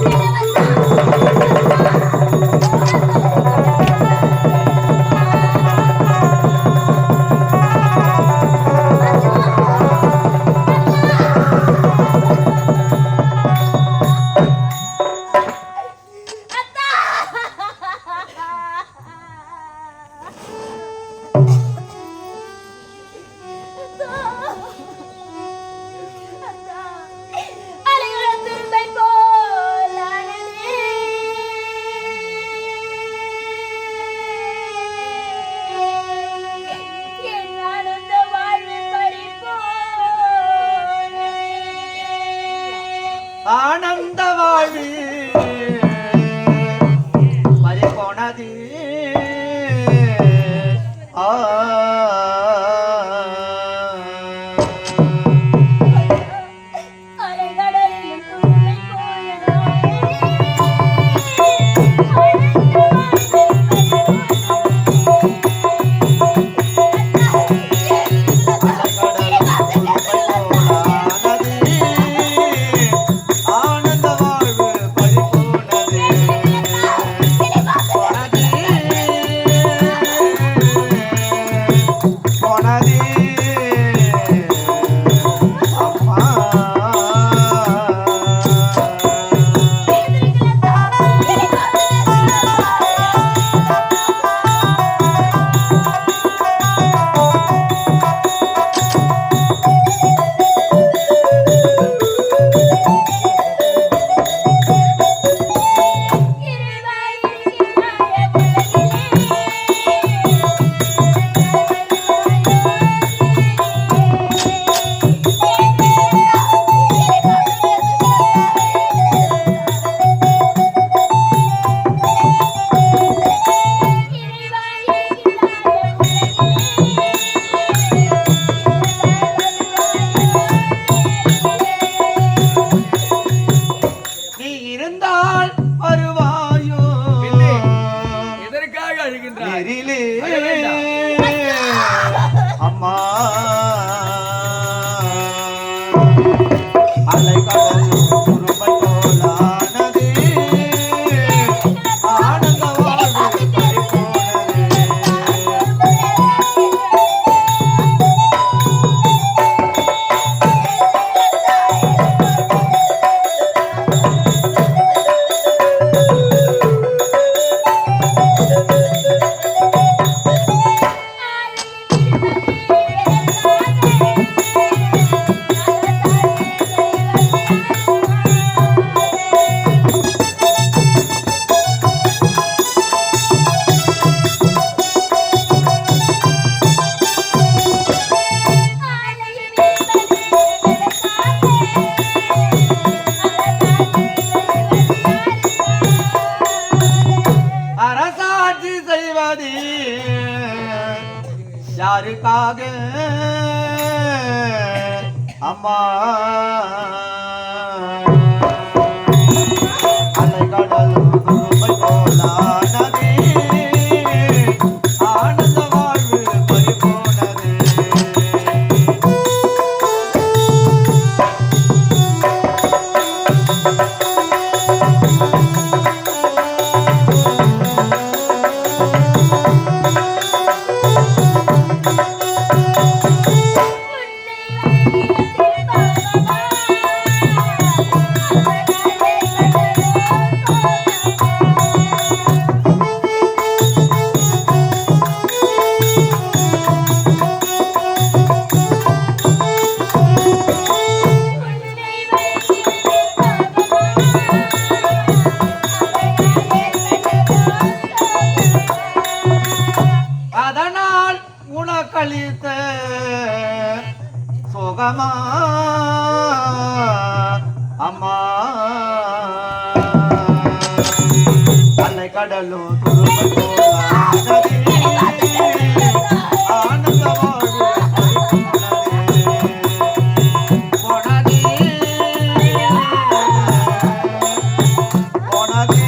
Thank you. அம்மா அலைகடல் துரும்பை போலானதே ஆனந்த வாழ்வு பறிபோனதே அதனால் உனக்களித்த சுகமா அம்மா அலை கடலும் துரும்பை போலானதே ஆனந்த வாழ்வு போனதே போனதே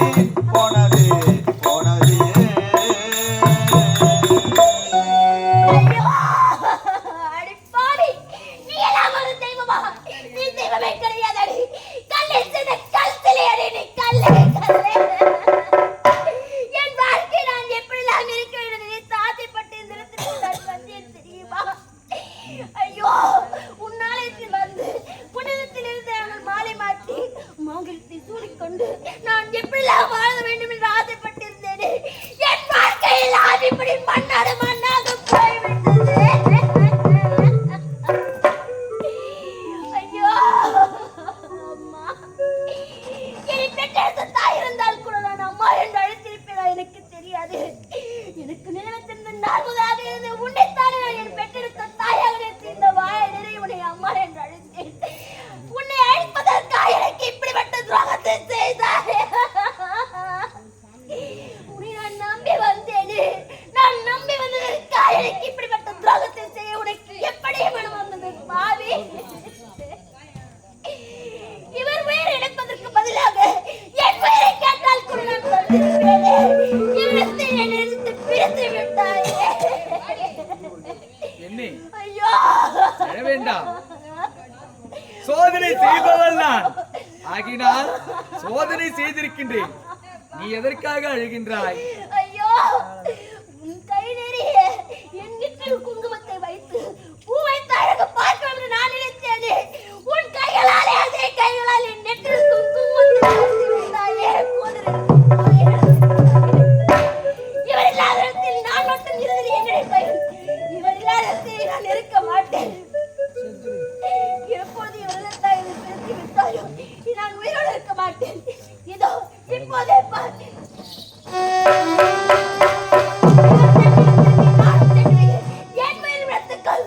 போனதே போனதே அடிப்பாவி, நீ எல்லாம் ஒரு தெய்வமா? நீ தெய்வமே கிடையாதடி. கல்லில் செய்த கல் சிலையடி நீ, கல்லே, கல்லே. என் வாழ்க்கை நான் எப்படிலாம் இருக்க வேண்டும் என்று நீ ஆசைப்பட்டு இந்த இடத்துக்கு நான் வந்தேன் தெரியுமா? ஐயோ, உன்னாலயத்தில் வந்து புனிதத்திலிருந்து அவள் மாலை மாட்டி மாங்கலத்தை சூடிக்கொண்டு நான் எப்படிலாம் வாழ வேண்டும் என்று ஆசைப்பட்டிருந்தேனே, என் வாழ்க்கையில் அது இப்படி மண்ணாடு மண்ணாக போய்விட்டது. ஐயோ, அம்மா, என்னை பெற்றெடுத்த தாய் இருந்தால் கூட நான் அம்மா என்று அழைத்திருப்பேனா எனக்கு தெரியாது. எனக்கு நினைவத்திருந்த நாள்முதலாக இருந்து உன்னைத்தானே நான் என் பெற்றெடுத்த தாயாக நினைத்து இந்த வாயை நிறைய உன்னை அம்மா என்று அழைத்தேன். உன்னை அழைப்பதற்காக எனக்கு இப்படிப்பட்ட துரோகத்தை செய்தாரே. உன்னை நான் நம்பி வந்தேனே, நான் நம்பி வந்ததற்காக எனக்கு இப்படிப்பட்ட துரோகத்தை செய்ய உனக்கு எப்படி மனம் வந்தது பாவி? இவர் உயிர் இழப்பதற்கு பதிலாக என் உயிரை கேட்டால் கூட நான் தந்திருப்பேனே. இவரத்தை என்னிடத்து பிரித்து விட்டாயே. என்னை ஐயோ, அழ வேண்டாம், சோதனை செய்பவள் நான் ஆகினால் சோதனை செய்திருக்கின்றேன். நீ எதற்காக அழுகின்றாய்? ஐயோ, உன் கை நிறைய என் நெற்றியில் குங்குமத்தை வைத்து பூ வைத்து அழகு பார்க்க என்று நான் நினைத்தேனே. உன் கைகளாலே அதே கைகளால் என் நெற்றியில் குங்குமத்தை வைத்து விட்டாயே. இவர் இல்லாத இடத்தில் நான் மட்டும் இருந்தது என்னுடைய பயம். இவர் இல்லாத இடத்தில் நான் இருக்க மாட்டேன். எப்போது இவர்கள் தான் என்னை பிரித்து விட்டாயோ, நான் உயிரோடு இருக்க மாட்டேன். இதோ இப்போதே பார். என் மேல் விளத்துக்கள்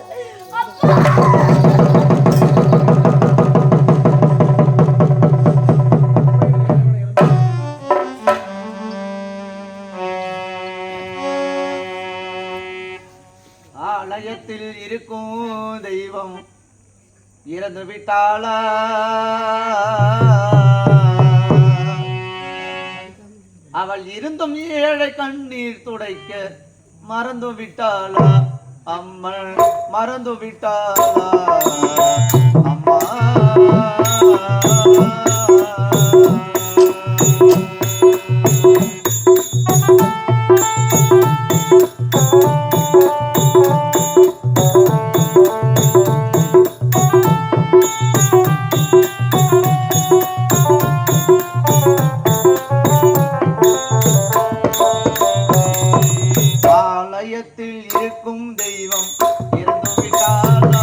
அப்பா. ஆலயத்தில் இருக்கும் தெய்வம் இறந்து விட்டாளா? அவள் இருந்தும் ஏழை கண்ணீர் துடைக்க மறந்து விட்டாளா? அம்மன் மறந்து விட்டாளா? அம்மா ஆலயத்தில் இருக்கும் தெய்வம் இறந்து விட்டாளா?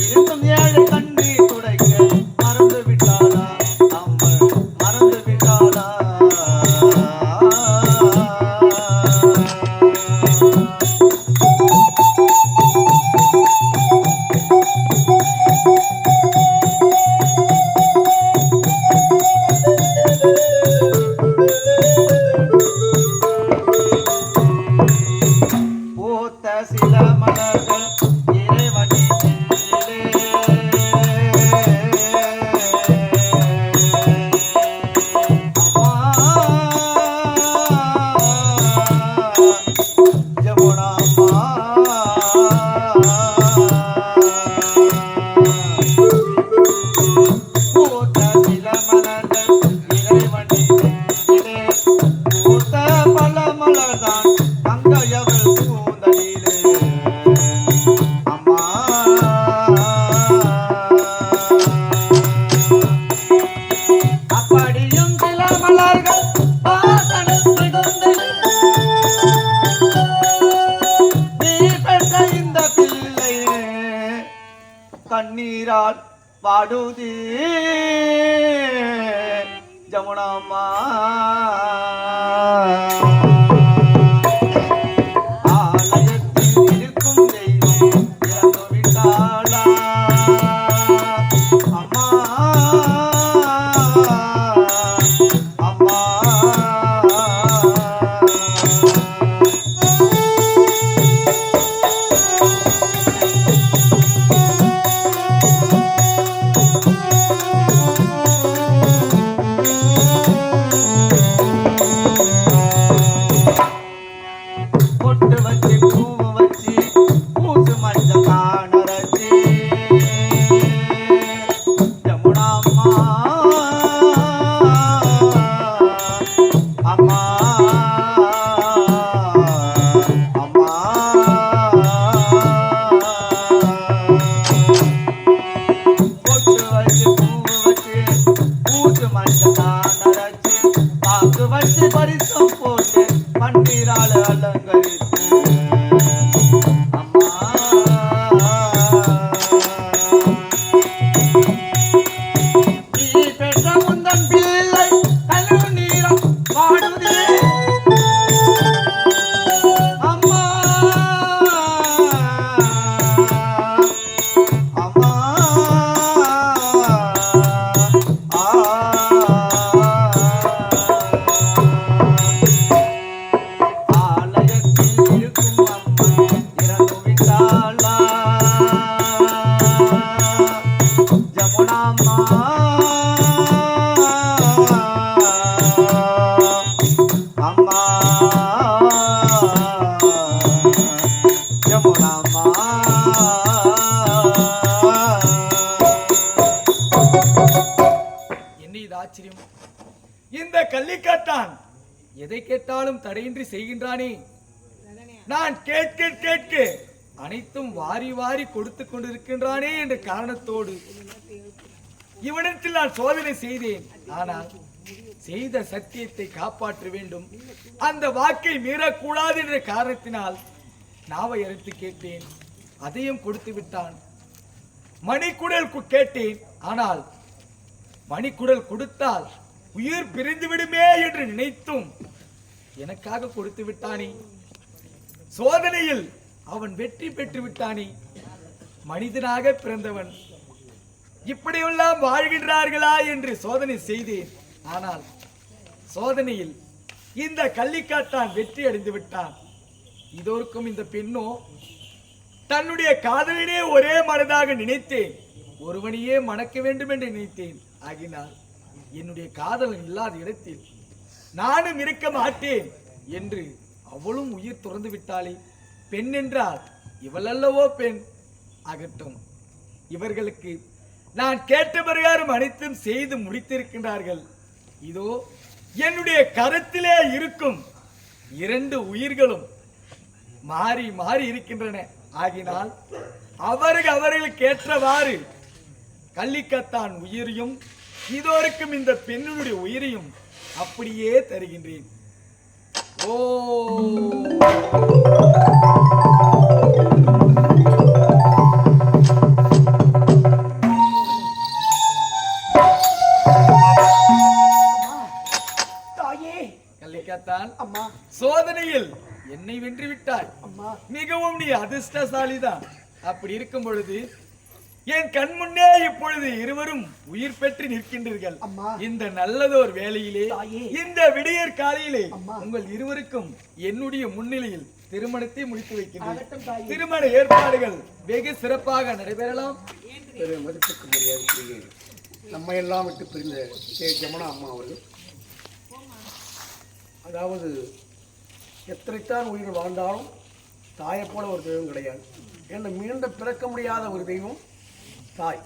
இருந்தும் ஏழை கண்ணீர் துடைக்க மறந்து விட்டாளா? அம்மன் மறந்து விட்டாளா? சில மலர்கள் இந்த பிள்ளை கண்ணீரால் பாடுதே ஜமுனாம்மா ஆலயத்தில் இருக்கும் தெய்வம் இறந்து விட்டாளா அம்மா அம்மா பொட்டு வச்சு பூவு வச்சு பூசு மஞ்சள் காணரச்சு ஜமுனாம்மா அம்மா அம்மா பொட்டு வச்சு பூவு வச்சு பூசு மஞ்சள் காணரச்சு பாக்கு வச்சு பரிசம் போட்டு பன்னீரால அலங்கரித்து அம்மா நீ பெற்ற முந்தன் பிள்ளை கழுநீரம் பாடுதே அம்மா அம்மா ஆலயத்தில் இருக்கும் அம்மன் இறந்து விட்டாளா ஜமுனாம்மா அம்மா ஜமுனாம்மா என்ன இது ஆச்சரியம்! இந்த கள்ளிக்காட்டான் எதை கேட்டாலும் தடையின்றி செய்கின்றானே. நான் கேட்க கேட்க அனைத்தும் வாரி வாரி கொடுத்து கொண்டிருக்கின்றானே என்ற காரணத்தோடு இவனிடத்தில் நான் சோதனை செய்தேன். ஆனால் செய்த சத்தியத்தை காப்பாற்ற வேண்டும், அந்த வாக்கை மீறக்கூடாது என்ற காரணத்தினால் நாவை அறுத்து கேட்டேன். அதையும் கொடுத்து விட்டான். மணிக்குடல் கேட்டேன். ஆனால் மணிக்குடல் கொடுத்தால் உயிர் பிரிந்து விடுமே என்று நினைத்தும் எனக்காக கொடுத்து விட்டானே. சோதனையில் அவன் வெற்றி பெற்று விட்டானே. மனிதனாக பிறந்தவன் இப்படியெல்லாம் வாழ்கின்றார்களா என்று சோதனை செய்தேன். ஆனால் சோதனையில் இந்த கள்ளிக்காட்டான் வெற்றி அடைந்து விட்டான். இதோருக்கும் இந்த பெண்ணோ தன்னுடைய காதலினே ஒரே மனதாக நினைத்தேன். ஒருவனையே மணக்க வேண்டும் என்று நினைத்தேன். ஆகினால் என்னுடைய காதலன் இல்லாத இடத்தில் நானும் இருக்க மாட்டேன் என்று அவளும் உயிர் துறந்து விட்டாளே. பெண் என்றால் இவள் அல்லவோ பெண். ஆகட்டும், இவர்களுக்கு நான் கேட்ட பிரகாரம் அனைத்தும் செய்து முடித்திருக்கின்றார்கள். இதோ என்னுடைய கருத்திலே இருக்கும் 2 உயிர்களும் மாறி மாறி இருக்கின்றன. ஆகினால் அவர்களுக்கு ஏற்றவாறு கள்ளிக்கத்தான் உயிரையும் இதோருக்கும் இந்த பெண்ணுடைய உயிரையும் அப்படியே தருகின்றேன். ஓ தாயே கள்ளிக்கத்தான், அம்மா சோதனையில் என்னை வென்று விட்டாய். அம்மா மிகவும் நீ அதிர்ஷ்டசாலிதான். அப்படி இருக்கும் பொழுது என் கண் முன்னே இப்பொழுது இருவரும் உயிர் பெற்று நிற்கின்றீர்கள். அம்மா. இந்த நல்லதோர் வேளையிலே, தாயே. இந்த விடியற் காலையிலே அம்மா. உங்கள் இருவருக்கும் என்னுடைய முன்னிலையில் திருமணத்தை முடித்து ஆகட்டும் வைக்கின்றேன். தாயே. திருமண ஏற்பாடுகள் வெகு சிறப்பாக நடைபெறலாம். மதிப்புக்கு மரியாதைக்குரிய நம்ம எல்லாம் விட்டு பிரிந்த ஜமுனா அம்மா அவர்கள், அதாவது எத்தனைத்தான் உயிர் வாழ்ந்தாலும் தாயை போல ஒரு தெய்வம் கிடையாது. ஏன்னா மீண்டும் பிறக்க முடியாத ஒரு தெய்வம் தாய்.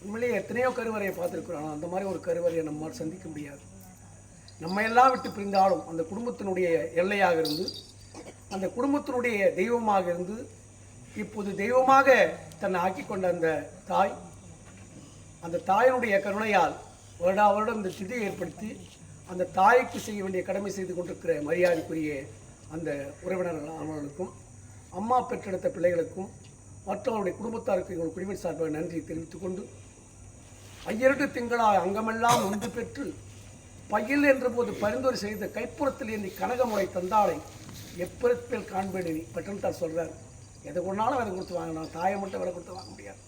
உண்மையிலேயே எத்தனையோ கருவறையை பார்த்துருக்குறோம். ஆனால் அந்த மாதிரி ஒரு கருவறையை நம்மால் சந்திக்க முடியாது. நம்ம எல்லாம் விட்டு பிரிந்தாலும் அந்த குடும்பத்தினுடைய எல்லையாக இருந்து, அந்த குடும்பத்தினுடைய தெய்வமாக இருந்து, இப்போது தெய்வமாக தன்னை ஆக்கி கொண்ட அந்த தாய், அந்த தாயினுடைய கருணையால் வருடா வருடம் இந்த திதியை ஏற்படுத்தி அந்த தாய்க்கு செய்ய வேண்டிய கடமை செய்து கொண்டிருக்கிற மரியாதைக்குரிய அந்த உறவினர்கள் அவர்களுக்கும் அம்மா பெற்றெடுத்த பிள்ளைகளுக்கும் மற்றவருடைய குடும்பத்தாருக்கு எங்கள் குடிமை சார்பாக நன்றி தெரிவித்துக் கொண்டு, ஐயரட்டு திங்களாய் அங்கமெல்லாம் ஒன்று பெற்று பையில் என்ற போது பரிந்துரை செய்த கைப்புறத்தில் ஏந்தி கனகமுறை தந்தாளை எப்பேல் காண்பேன் நீ பெற்றெடுத்தார் சொல்கிறார். எதை கொண்டாலும் விலை கொடுத்து வாங்கினா, தாயை மட்டும் விலை கொடுத்து வாங்க முடியாது.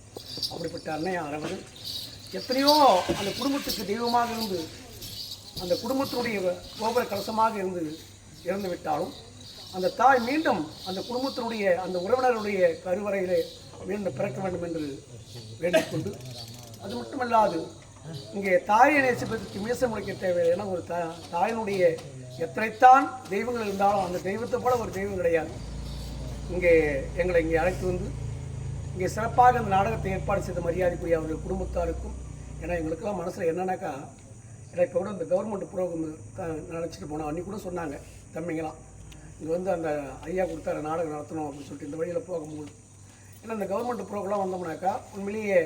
அப்படிப்பட்ட அன்னையார் அவர் எத்தனையோ அந்த குடும்பத்துக்கு தெய்வமாக இருந்து அந்த குடும்பத்தினுடைய கோபுர கலசமாக இறந்து விட்டாலும் அந்த தாய் மீண்டும் அந்த குடும்பத்தினுடைய அந்த உறவினருடைய கருவறையிலே மீண்டும் பிறக்க வேண்டும் என்று வேண்டிக் கொண்டு, அது மட்டுமல்லாது இங்கே தாயை நேசிப்பதற்கு மீச முளைக்க தேவையில்லை. ஏன்னா ஒரு தாயினுடைய எத்தனைத்தான் தெய்வங்கள் இருந்தாலும் அந்த தெய்வத்தை போல ஒரு தெய்வம் கிடையாது. இங்கே எங்களை இங்கே அழைத்து வந்து இங்கே சிறப்பாக அந்த நாடகத்தை ஏற்பாடு செய்த மரியாதைக்குரிய அவர்கள் குடும்பத்தாருக்கும், ஏன்னா எங்களுக்கெல்லாம் மனசில் என்னன்னாக்கா, ஏன்னா இப்போ கூட இந்த கவர்மெண்ட் ப்ரோக்ராம் நினச்சிட்டு போனோம். அன்றைக்கி கூட சொன்னாங்க தம்பிங்களாம், இங்கே வந்து அந்த ஐயா கொடுத்தாரு நாடகம் நடத்தணும் அப்படின்னு சொல்லிட்டு இந்த வழியில் போகும்போது, ஏன்னா இந்த கவர்மெண்ட் ப்ரோக்ராம் வந்தோம்னாக்கா உண்மையிலேயே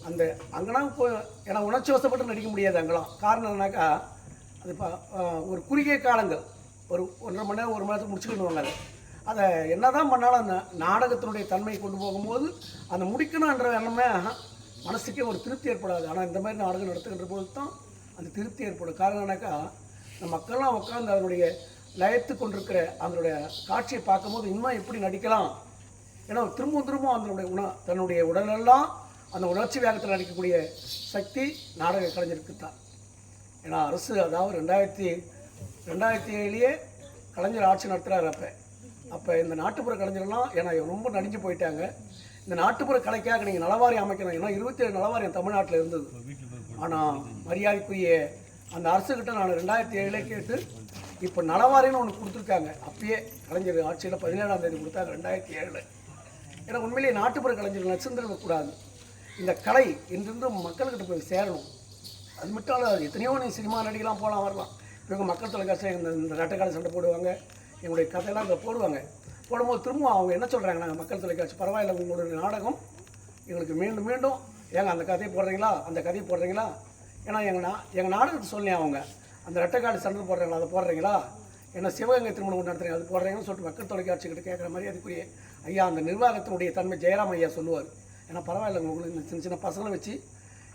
அந்த அங்கெல்லாம் ஏன்னா உணர்ச்சி வசப்பட்டு நடிக்க முடியாது. அங்கெல்லாம் காரணம் என்னன்னாக்கா, அது இப்போ ஒரு குறுகிய காலங்கள் ஒரு 1.5 மணி நேரம் 1 மணி நேரத்துக்கு முடிச்சுக்கிடுவாங்க. அதை என்ன தான் பண்ணாலும் அந்த நாடகத்தினுடைய தன்மை கொண்டு போகும்போது அந்த முடிக்கணுன்ற எண்ணமே மனசுக்கே ஒரு திருப்தி ஏற்படாது. ஆனால் இந்த மாதிரி நாடகம் நடத்துகின்ற போது தான் அந்த திருப்தி ஏற்படும். காரணம் என்னன்னாக்கா, இந்த மக்கள்லாம் உட்காந்து அதனுடைய லயத்து கொண்டிருக்கிற அதனுடைய காட்சியை பார்க்கும்போது இன்னும் எப்படி நடிக்கலாம், ஏன்னா திரும்பவும் அதனுடைய தன்னுடைய உடலெல்லாம் அந்த உணர்ச்சி வேகத்தில் நடிக்கக்கூடிய சக்தி நாடக கலைஞருக்கு தான். ஏன்னா அரசு அதாவது 2007 கலைஞர் ஆட்சி நடத்துகிறார். அப்போ இந்த நாட்டுப்புற கலைஞர்கள்லாம் ஏன்னா ரொம்ப நடிஞ்சு போயிட்டாங்க. இந்த நாட்டுப்புற கலைக்காக நீங்கள் நலவாரி அமைக்கணும். ஏன்னா 27 நலவாரியம் தமிழ்நாட்டில் இருந்தது. ஆனால் மரியாதைக்குரிய அந்த அரசுக்கிட்ட நான் 2007 கேட்டு இப்போ நலவாரின்னு ஒன்று கொடுத்துருக்காங்க. அப்பயே கலைஞர் ஆட்சியில் 17ஆம் தேதி கொடுத்தாங்க 2007. ஏன்னா உண்மையிலேயே நாட்டுப்புற கலைஞர்கள் நச்சுந்துடக்கூடாது. இந்த கலை இன்றிருந்து மக்கள்கிட்ட போய் சேரணும். அது மட்டும் இல்லை, எத்தனையோ நீ சினிமா நடிகலாம் போகலாம் வரலாம். இவங்க மக்கள் தொலைக்காட்சியில் இந்த ரெட்டைக்கால சண்டை போடுவாங்க, எங்களுடைய கதையெல்லாம் இங்கே போடுவாங்க. போடும்போது திரும்ப அவங்க என்ன சொல்கிறாங்க, நாங்கள் மக்கள் தொலைக்காட்சி பரவாயில்ல, உங்களுடைய நாடகம் எங்களுக்கு மீண்டும் மீண்டும் ஏங்க அந்த கதையை போடுறீங்களா, அந்த கதையை போடுறீங்களா, ஏன்னா எங்கள் நாடகத்தை சொல்லி அவங்க அந்த ரெட்டைக்காடு சண்டை போடுறீங்களா, அதை போடுறீங்களா, ஏன்னா சிவகங்கை திருமணம் நடத்துறீங்க அது போடுறீங்கன்னு சொல்லிட்டு மக்கள் தொலைக்காட்சிக்கிட்ட கேட்குற மாதிரி அதுக்குரிய ஐயா அந்த நிர்வாகத்தினுடைய தன்மை ஜெயராம் ஐயா சொல்லுவார். ஏன்னா பரவாயில்ல உங்களுக்கு இந்த சின்ன சின்ன பசங்களை வச்சு,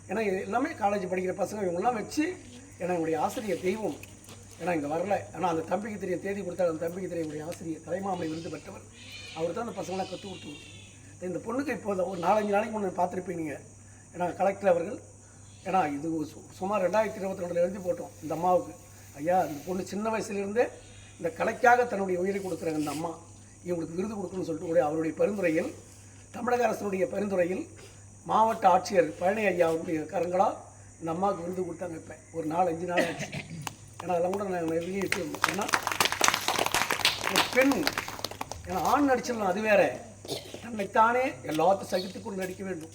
ஏன்னா எல்லாமே காலேஜ் படிக்கிற பசங்க இவங்கெல்லாம் வச்சு, ஏன்னா என்னுடைய ஆசிரியர் தெய்வம், ஏன்னா இங்கே வரல, ஆனால் அந்த தம்பிக்கு தெரிய தேதி கொடுத்தாரு. அந்த தம்பிக்கு தெரிய என்னுடைய ஆசிரியர் தலைமாமலை விருது பெற்றவர், அவர் தான் அந்த பசங்களாம் கற்றுக் கொடுத்து இந்த பொண்ணுக்கு இப்போ ஒரு 4-5 நாளைக்கு முன்னே பார்த்துருப்பீங்க. ஏன்னா கலெக்டர் அவர்கள், ஏன்னா இது சுமார் 2022 எழுதி போட்டோம் இந்த அம்மாவுக்கு. ஐயா இந்த பொண்ணு சின்ன வயசுலேருந்தே இந்த கலைக்காக தன்னுடைய உயிரை கொடுக்குறாங்க இந்த அம்மா, இவங்களுக்கு விருது கொடுக்கணும்னு சொல்லிட்டு அவருடைய பரிந்துரையில், தமிழக அரசுடைய பரிந்துரையில் மாவட்ட ஆட்சியர் பழனி ஐயா அவருடைய கரங்களால் இந்த அம்மாவுக்கு விருது கொடுத்தாங்க. இப்போ ஒரு 4-5 நாள் ஆச்சு. ஏன்னா அதெல்லாம் கூட நாங்கள் நிறைய ஏன்னா ஒரு பெண், ஏன்னா ஆண் நடிச்சிடலாம் அது வேற, தன்னைத்தானே எல்லாத்தையும் சகித்து கொண்டு நடிக்க வேண்டும்,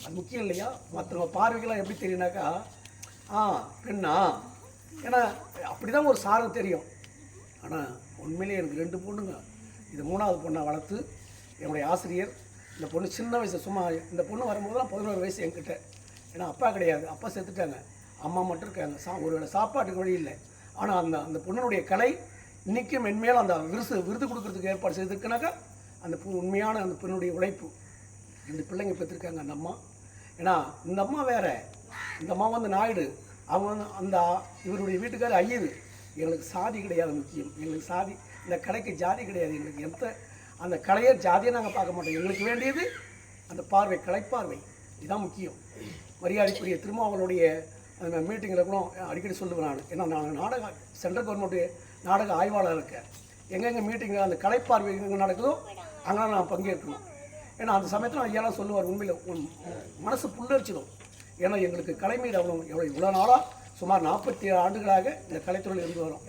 அது முக்கியம் இல்லையா. மற்றவங்க பார்வைகள்லாம் எப்படி தெரியுனாக்கா, பெண்ணா, ஏன்னா அப்படி தான் ஒரு சாரம் தெரியும். ஆனால் உண்மையிலே எனக்கு 2 பொண்ணுங்க, இது 3ஆவது பொண்ணை வளர்த்து என்னுடைய ஆசிரியர். இந்த பொண்ணு சின்ன வயசு, சும்மா இந்த பொண்ணு வரும்போதெல்லாம் 11 வயசு என்கிட்ட. ஏன்னா அப்பா கிடையாது, அப்பா செத்துட்டாங்க, அம்மா மட்டும் இருக்காங்க. ஒருவேளை சாப்பாட்டுக்கு வழி இல்லை. ஆனால் அந்த பொண்ணுடைய கலை இன்றைக்கும் மென்மேலும் அந்த விருது கொடுக்கறதுக்கு ஏற்பாடு செய்திருக்குனாக்கா அந்த உண்மையான அந்த பெண்ணுடைய உழைப்பு. 2 பிள்ளைங்க பெற்றிருக்காங்க அந்த அம்மா. ஏன்னா இந்த அம்மா வேற, இந்த அம்மா வந்து நாயுடு, அவங்க வந்து அந்த இவருடைய வீட்டுக்காரர் ஐயரு. எங்களுக்கு சாதி கிடையாது முக்கியம், எங்களுக்கு சாதி இந்த கலைக்கு ஜாதி கிடையாது. எங்களுக்கு எந்த அந்த கலையை ஜாதியை நாங்கள் பார்க்க மாட்டோம். எங்களுக்கு வேண்டியது அந்த பார்வை, கலைப்பார்வை, இதுதான் முக்கியம். மரியாதைக்குரிய திருமாவளுடைய அந்த மீட்டிங்கில் கூட அடிக்கடி சொல்லுவேன் நான். ஏன்னா நான் நாடக சென்ட்ரல் கவர்மெண்ட் நாடக ஆய்வாளர் இருக்கேன். எங்கெங்கே மீட்டிங்கில் அந்த கலைப்பார்வை எங்கே நடக்குதோ அங்கெல்லாம் நான் பங்கேற்கணும். ஏன்னா அந்த சமயத்தில் ஐயாலாம் சொல்லுவார், உண்மையில் மனசு புல்லரிச்சிடும். ஏன்னா எங்களுக்கு கலை மீது இவ்வளோ நாளாக சுமார் 47 ஆண்டுகளாக இந்த கலைத்துறையில் இருந்து வரோம்.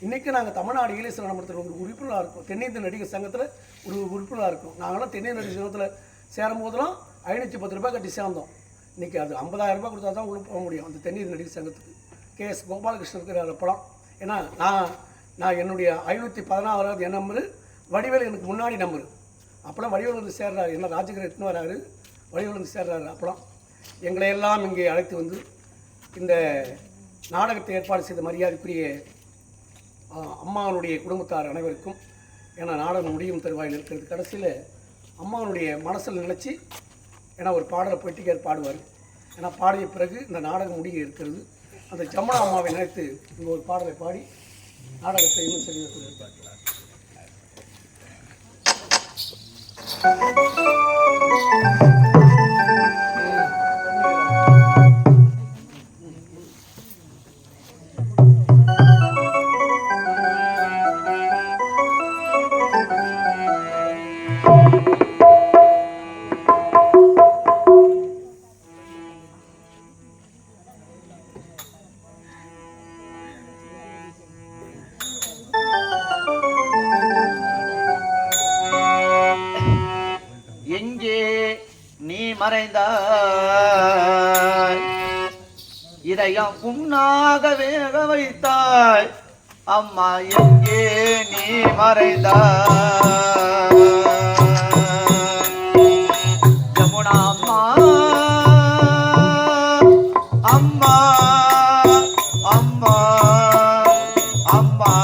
இன்றைக்கி நாங்கள் தமிழ்நாடு ஈழேச நடனத்தில் ஒரு உறுப்பினராக இருக்கோம். தென்னிந்திய நடிகர் சங்கத்தில் ஒரு உறுப்பினராக இருக்கோம். நாங்களாம் தென்னிந்திய நடிகர் சங்கத்தில் சேரும் போதெல்லாம் 510 ரூபாய் கட்டி சேர்ந்தோம். இன்றைக்கி அது 50,000 ரூபாய் கொடுத்தா தான் உள்ள போக முடியும் அந்த தென்னிந்திய நடிகர் சங்கத்துக்கு. KS கோபாலகிருஷ்ணன் இருக்கிற படம். ஏன்னா நான் என்னுடைய 516வது என் நம்பரு, வடிவேல் எனக்கு முன்னாடி நம்பரு. அப்போலாம் வடிவேல் வந்து சேர்றாரு, என்ன ராஜகிரி எட்டுன்னு வராரு, வடிவேல் வந்து சேர்றாரு. அப்போலாம் எங்களை எல்லாம் இங்கே அழைத்து வந்து இந்த நாடகத்தை ஏற்பாடு செய்த மரியாதைக்குரிய அம்மாவனுடைய குடும்பத்தார் அனைவருக்கும் ஏன்னா நாடகம் முடியும் தருவாயில் இருக்கிறது. கடைசியில் அம்மாவனுடைய மனசில் நினச்சி ஏன்னா ஒரு பாடலை போட்டிக்கார் பாடுவார். ஏன்னா பாடிய பிறகு இந்த நாடகம் முடிய இருக்கிறது. அந்த ஜமுனா அம்மாவை நினைத்து இங்கே ஒரு பாடலை பாடி நாடகத்தை இன்னும் செல்வத்தில் மறைந்தாய் இதயம் புண்ணாக வேக வைத்தாய் அம்மா எங்கே நீ மறைந்தாய் ஜமுனா அம்மா அம்மா அம்மா அம்மா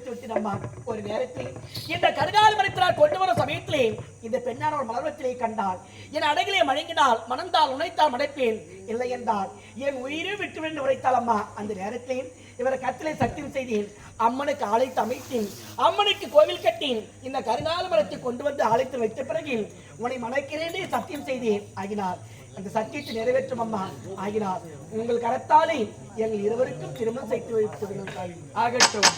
நிறைவேற்றி விட்டதம்மா. ஒரு நேரத்தில் இந்த கருகால் மரத்தினால் கொண்டு வரும் சமயத்திலே இந்த பெண்ணான ஒரு மலர்வத்திலே கண்டால் என் அடகிலே மழங்கினால் மணந்தால் உழைத்தால் மடைப்பேன், இல்லை என்றால் என் உயிரை விட்டுவிட்டு உரைத்தாள் அம்மா. அந்த நேரத்தில் இவரை கத்திலே சத்தியம் செய்தேன், அம்மனுக்கு அழைத்து அமைத்தேன், அம்மனுக்கு கோவில் கட்டேன், இந்த கருகால் மரத்தை கொண்டு வந்து அழைத்து வைத்த பிறகு உன்னை மணக்கிறேன் சத்தியம் செய்தேன். ஆகினார் அந்த சத்தியத்தை நிறைவேற்றும் அம்மா. ஆகினார் உங்கள் கரத்தாலே எங்கள் இருவருக்கும் திருமணம் செய்து வைத்து ஆகட்டும்.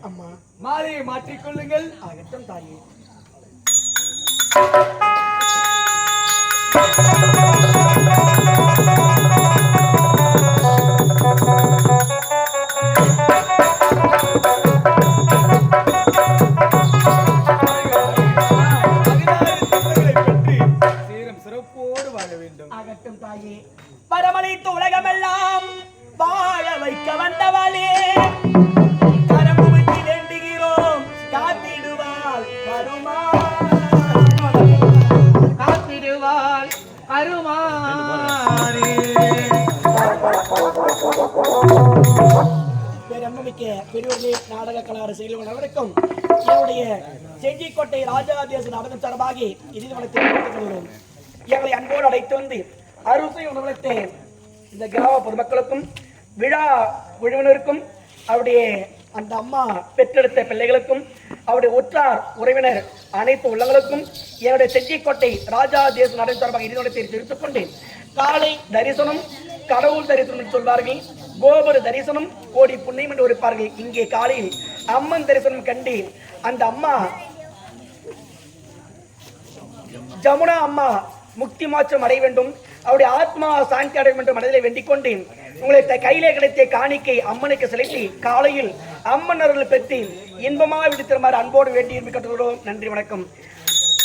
அம்மா மாலையை மாற்றிக்கொள்ளுங்கள். ஆகட்டும் தாயே. சிறப்போடு வாழ வேண்டும். ஆகட்டும் தாயே. பரமளித்து உலகமெல்லாம் வாழ வைக்க வந்தவளே, கரமுகத்தில் வேண்டுகிறோம் காத்திடுவாள் காத்திடுவாள் அருமாறே. பேரம்பமிக்க பெரியோர்களே, நாடக கலார செயல்கள் அனைவருக்கும் என்னுடைய செஞ்சிக்கோட்டை ராஜாதேச நடனம் சார்பாக இறுதி வளர்த்து எங்களை அன்போடு அழைத்து வந்து அறுசை உணவளித்த இந்த கிராம பொதுமக்களுக்கும் விழா குழுவினருக்கும் அவருடைய அந்த அம்மா பெற்றெடுத்த பிள்ளைகளுக்கும் அவருடைய உற்றார் உறவினர் அனைத்து உள்ளங்களுக்கும் என்னுடைய செஞ்சிக்கோட்டை ராஜாதேச நடனம் சார்பாக இறுதி வளர்த்தை தெரிவித்துக் கொண்டேன். காலை தரிசனம் கடவுள் தரிசனம் என்று சொல்வார்கள், கோபுர தரிசனம் கோடி புண்ணியம் என்று இருப்பார்கள். இங்கே காலையில் அம்மன் தரிசனம் கண்டு அந்த அம்மா ஜமுனா அம்மா முக்தி மாற்றம் அடைய வேண்டும், அவருடைய ஆத்மா சாந்தி அடைய வேண்டும் மனதிலே வேண்டிக் கொண்டு உங்களை கையிலே கிடைத்த காணிக்கை அம்மனுக்கு செலுத்தி காலையில் அம்மன் அருள் பெற்று இன்பமாக விடுத்திருமாறு அன்போடு வேண்டி இருக்கின்றோம். நன்றி, வணக்கம்.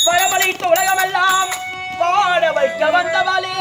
வரமளித்து உலகமெல்லாம் வாழ வைக்க வந்தவளே,